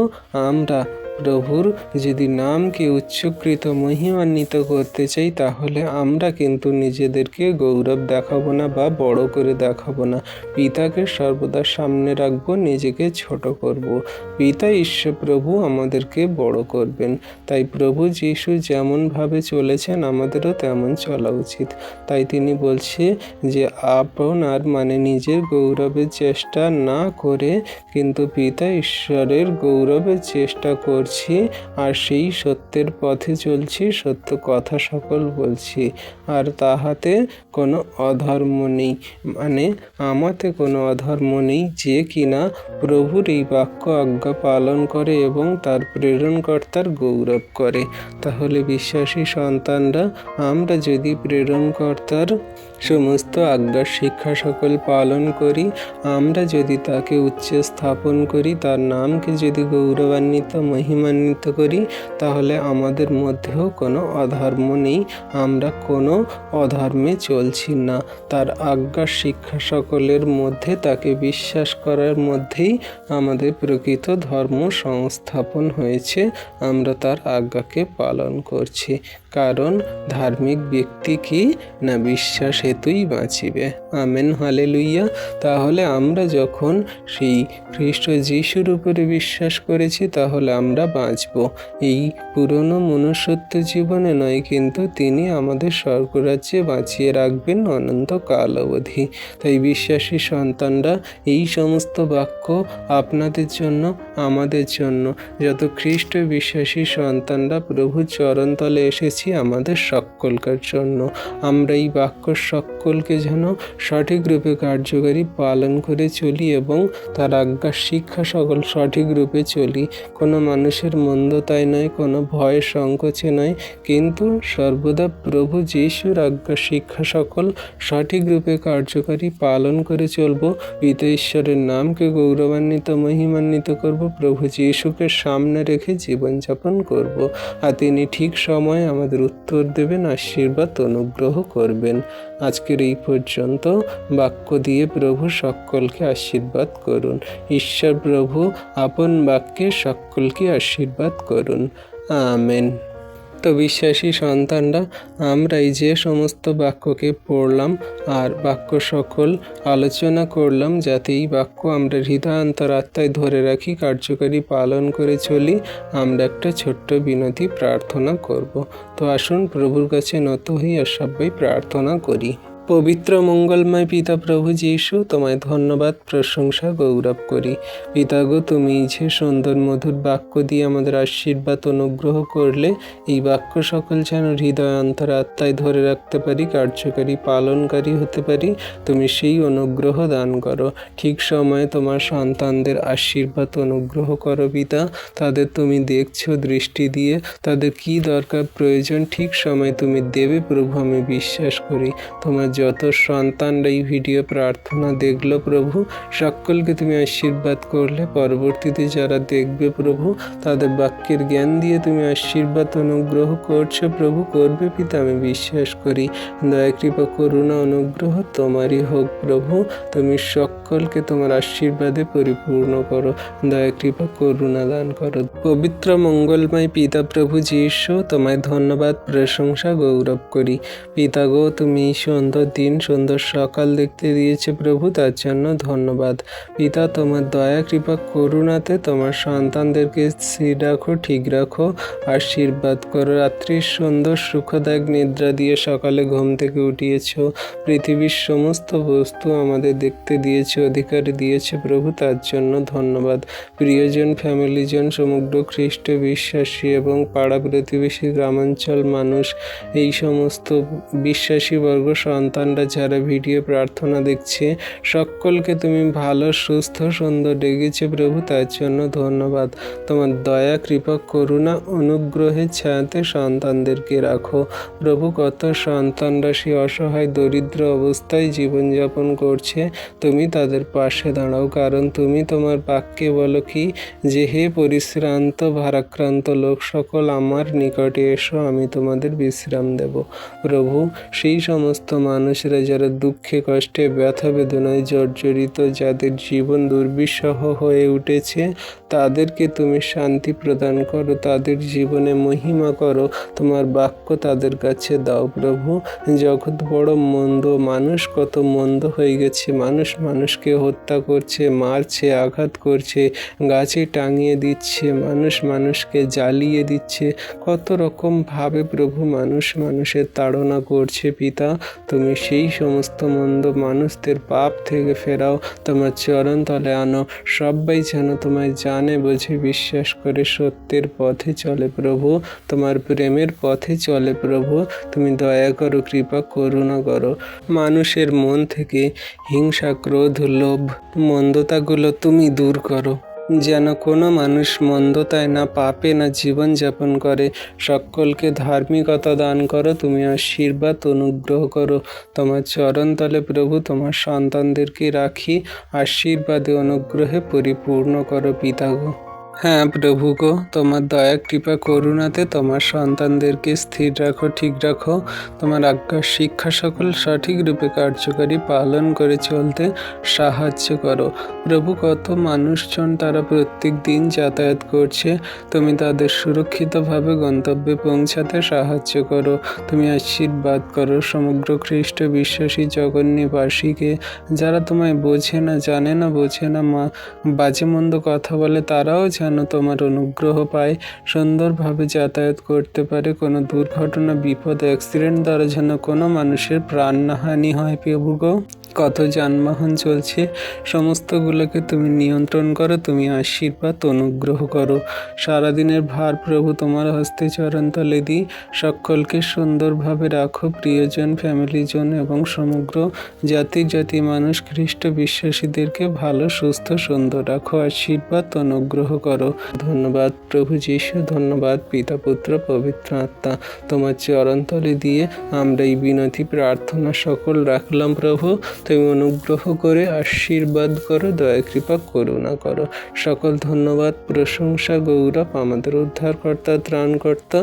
আমরা প্রভুর যদি নামকে উচ্চকৃত মহিমান্বিত করতে চাই, তাহলে আমরা কিন্তু নিজেদেরকে গৌরব দেখাবো না বা বড় করে দেখাবো না। পিতাকে সর্বদা সামনে রাখবো, নিজেকে ছোট করব। পিতা ঈশ্বর প্রভু আমাদেরকে বড় করবেন। তাই প্রভু যিশু যেমনভাবে চলেছেন আমাদেরও তেমন চলা উচিত। তাই তিনি বলছে যে আপনার নিজের গৌরবের চেষ্টা না করে কিন্তু পিতা ঈশ্বরের গৌরবের চেষ্টা করছি, আর সেই সত্যের পথে চলছি, সত্য কথা সকল বলছি, আর তাহাতে কোনো অধর্ম নেই, আমাতে কোনো অধর্ম নেই, যে কিনা প্রভুর এই বাক্য আজ্ঞা পালন করে এবং তার প্রেরণকর্তার গৌরব করে। তাহলে বিশ্বাসী সন্তানরা, আমরা যদি প্রেরণকর্তার সমস্ত আজ্ঞার শিক্ষা সকল পালন করি, আমরা যদি তাকে উচ্চে স্থাপন করি, তার নামকে যদি গৌরবান্বিত মহিমান্বিত করি, তাহলে আমাদের মধ্যেও কোনো অধর্ম নেই, আমরা কোনো অধর্মে চলছি না। তার আজ্ঞার শিক্ষা সকলের মধ্যে তাকে বিশ্বাস করার মধ্যেই আমাদের প্রকৃত ধর্ম সংস্থাপন হয়েছে, আমরা তার আজ্ঞাকে পালন করছি। কারণ ধার্মিক ব্যক্তি কি না বিশ্বাস হেতুই বাঁচিবে। Amen, hallelujah. তাহলে আমরা যখন সেই খ্রিস্ট যিশুর উপরে বিশ্বাস করেছি, তাহলে আমরা বাঁচব। এই পুরনো মনুষ্যত্ব জীবনে নয়, কিন্তু তিনি আমাদের স্বর্গরাজ্যে বাঁচিয়ে রাখবেন অনন্তকাল অবধি। তাই বিশ্বাসী সন্তানরা, এই সমস্ত বাক্য আপনাদের জন্য, আমাদের জন্য, যত খ্রিস্ট বিশ্বাসী সন্তানরা প্রভুর চরণতলে এসেছি, আমাদের সকলকার জন্য। আমরা এই বাক্য সকলকে যেন সঠিক রূপে কার্যকারী পালন করে চলি এবং তার আজ্ঞার শিক্ষা সকল সঠিক রূপে চলি। কোনো মানুষের মন্দতায় নয়, কোনো ভয় সংকোচে নয়, কিন্তু সর্বদা প্রভু যিশুর আজ্ঞার শিক্ষা সকল সঠিক রূপে কার্যকারী পালন করে চলব। পিতা ঈশ্বরের নামকে গৌরবান্বিত মহিমান্বিত করব, প্রভু যিশুকে সামনে রেখে জীবনযাপন করব। আর তিনি ঠিক সময়ে আমাদের উত্তর দেবেন, আশীর্বাদ অনুগ্রহ করবেন। আজকের এই পর্যন্ত বাক্য দিয়ে প্রভু সকলকে আশীর্বাদ করুন। ঈশ্বর প্রভু আপন বাক্যে সকলকে আশীর্বাদ করুন। আমেন। তো বিশ্বাসী সন্তানরা, আমরা এই যে সমস্ত বাক্যকে পড়লাম আর বাক্য সকল আলোচনা করলাম, যাতে এই বাক্য আমরা হৃদয় অন্তরাত্মায় ধরে রাখি, কার্যকারী পালন করে চলি, আমরা একটা ছোট্ট বিনতি প্রার্থনা করব। তো আসুন প্রভুর কাছে নত হই আর সবাই প্রার্থনা করি। পবিত্র মঙ্গলময় পিতা প্রভু যিশু, তোমায় ধন্যবাদ, প্রশংসা, গৌরব করি। পিতা গো, তুমি যে সুন্দর মধুর বাক্য দিয়ে আমাদের আশীর্বাদ অনুগ্রহ করলে, এই বাক্য সকল যেন হৃদয় অন্তরাত্মায় ধরে রাখতে পারি, কার্যকারী পালনকারী হতে পারি, তুমি সেই অনুগ্রহ দান করো। ঠিক সময়ে তোমার সন্তানদের আশীর্বাদ অনুগ্রহ করো পিতা। তাদের তুমি দেখছো দৃষ্টি দিয়ে, তাদের কি দরকার প্রয়োজন ঠিক সময় তুমি দেবে প্রভু, আমি বিশ্বাস করি। তোমার যত সন্তানরা এই ভিডিও প্রার্থনা দেখলো প্রভু, সকলকে তুমি আশীর্বাদ করলে। পরবর্তীতে যারা দেখবে প্রভু, তাদের বাক্যের জ্ঞান দিয়ে তুমি আশীর্বাদ অনুগ্রহ করছো প্রভু, করবে পিতা আমি বিশ্বাস করি। দয়া কৃপা করুণা অনুগ্রহ তোমারই হোক প্রভু, তুমি সকলকে তোমার আশীর্বাদে পরিপূর্ণ করো, দয়া কৃপা করুণা দান করো। পবিত্র মঙ্গলময় পিতা প্রভু যীশু, তোমায় ধন্যবাদ প্রশংসা গৌরব করি। পিতা গো, তুমি সুন্দর দিন সুন্দর সকাল দেখতে দিয়েছে প্রভু, তার জন্য ধন্যবাদ। পিতা, তোমার দয়া কৃপা করুণাতে তোমার সন্তানদেরকে স্থির রাখো, ঠিক রাখো, আশীর্বাদ করো। রাত্রির সুন্দর সুখদায়ক নিদ্রা দিয়ে সকালে ঘুম থেকে উঠিয়েছ, পৃথিবীর সমস্ত বস্তু আমাদের দেখতে দিয়েছে, অধিকারে দিয়েছে প্রভু, তার জন্য ধন্যবাদ। প্রিয়জন, ফ্যামিলিজন, সমগ্র খ্রিস্ট বিশ্বাসী এবং পাড়া প্রতিবেশী, গ্রামাঞ্চল মানুষ, এই সমস্ত বিশ্বাসী বর্গ সন্তানরা যারা ভিডিও প্রার্থনা দেখছে, সকলকে তুমি ভালো সুস্থ সুন্দর রেখেছে প্রভু, তার জন্য ধন্যবাদ। তোমার দয়া কৃপা করুণা অনুগ্রহের ছায়াতে সন্তানদেরকে রাখো প্রভু। কত সন্তানরা সে অসহায় দরিদ্র অবস্থায় জীবনযাপন করছে, তুমি তাদের পাশে দাঁড়াও, কারণ তুমি তোমার বাক্যে বলো কি যে, হে পরিশ্রান্ত ভারাক্রান্ত লোক সকল আমার নিকটে এসো, আমি তোমাদের বিশ্রাম দেব। প্রভু, সেই সমস্ত মানুষরা যারা দুঃখে কষ্টে ব্যথা বেদনায় জর্জরিত, যাদের জীবন দুর্বিষহ হয়ে উঠেছে, তাদেরকে তুমি শান্তি প্রদান করো, তাদের জীবনে মহিমা করো, তোমার বাক্য তাদের কাছে দাও প্রভু। জগৎ বড় মন্দ, মানুষ কত মন্দ হয়ে গেছে, মানুষ মানুষকে হত্যা করছে, মারছে, আঘাত করছে, গাছে টাঙিয়ে দিচ্ছে, মানুষ মানুষকে জ্বালিয়ে দিচ্ছে, কত রকম ভাবে প্রভু মানুষ মানুষের তাড়না করছে। পিতা, তুমি সেই সমস্ত মন্দ মানুষদের পাপ থেকে ফেরাও, তোমার চরণ তলে আনো, সবাই যেন তোমায় জানে বোঝে বিশ্বাস করে সত্যের পথে চলে প্রভু, তোমার প্রেমের পথে চলে প্রভু। তুমি দয়া করো, কৃপা করুণা করো। মানুষের মন থেকে হিংসা, ক্রোধ, লোভ, মন্দতাগুলো তুমি দূর করো, যেন কোনো মানুষ মন্দতায় না পাপে না জীবনযাপন করে। সকলকে ধার্মিকতা দান করো, তুমি আশীর্বাদ অনুগ্রহ করো। তোমার চরণ তলে প্রভু তোমার সন্তানদেরকে রাখি, আশীর্বাদে অনুগ্রহে পরিপূর্ণ করো পিতা গো। হ্যাঁ প্রভু গো, তোমার দয়া কৃপা করুণাতে তোমার সন্তানদেরকে স্থির রাখো, ঠিক রাখো, তোমার আজ্ঞা শিক্ষা সকল সঠিক রূপে কার্যকারী পালন করে চলতে সাহায্য করো প্রভু। কত মানুষজন তারা প্রত্যেক দিন যাতায়াত করছে, তুমি তাদের সুরক্ষিতভাবে গন্তব্যে পৌঁছাতে সাহায্য করো, তুমি আশীর্বাদ করো। সমগ্র খ্রিস্ট বিশ্বাসী জগন্নিবাসীকে, যারা তোমায় বোঝে না, জানে না, বোঝে না, বাজে মন্দ কথা বলে, তারাও যেন তোমার অনুগ্রহ পায়, সুন্দরভাবে যাতায়াত করতে পারে। কোনো দুর্ঘটনা, বিপদ, অ্যাক্সিডেন্ট দ্বারা যেন কোনো মানুষের প্রাণহানি হয় প্রভু গো। কত যানবাহন চলছে, সমস্তগুলোকে তুমি নিয়ন্ত্রণ করো, তুমি আশীর্বাদ অনুগ্রহ করো। সারাদিনের ভার প্রভু তোমার হস্তে চরণতলে দিই, সকলকে সুন্দরভাবে রাখো। প্রিয়জন, ফ্যামিলিজন এবং সমগ্র জাতি মানুষ খ্রিস্ট বিশ্বাসীদেরকে ভালো সুস্থ সুন্দর রাখো, আশীর্বাদ অনুগ্রহ করো। ধন্যবাদ প্রভু যীশু, ধন্যবাদ পিতা পুত্র পবিত্র আত্মা। তোমার চরণতলে দিয়ে আমরা এই বিনতি প্রার্থনা সকল রাখলাম প্রভু, তুমি অনুগ্রহ করে আশীর্বাদ করো, দয়া কৃপা করুণা করো। সকল ধন্যবাদ প্রশংসা গৌরব আমাদের উদ্ধারকর্তা, ত্রাণকর্তা,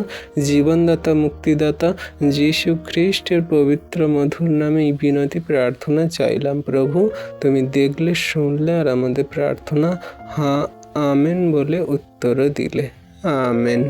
জীবনদাতা, মুক্তিদাতা যীশু খ্রিস্টের পবিত্র মধুর নামে এই বিনতি প্রার্থনা চাইলাম প্রভু। তুমি দেখলে, শুনলে আর আমাদের প্রার্থনা হ্যাঁ আমেন বলে উত্তর দিলে। আমেন।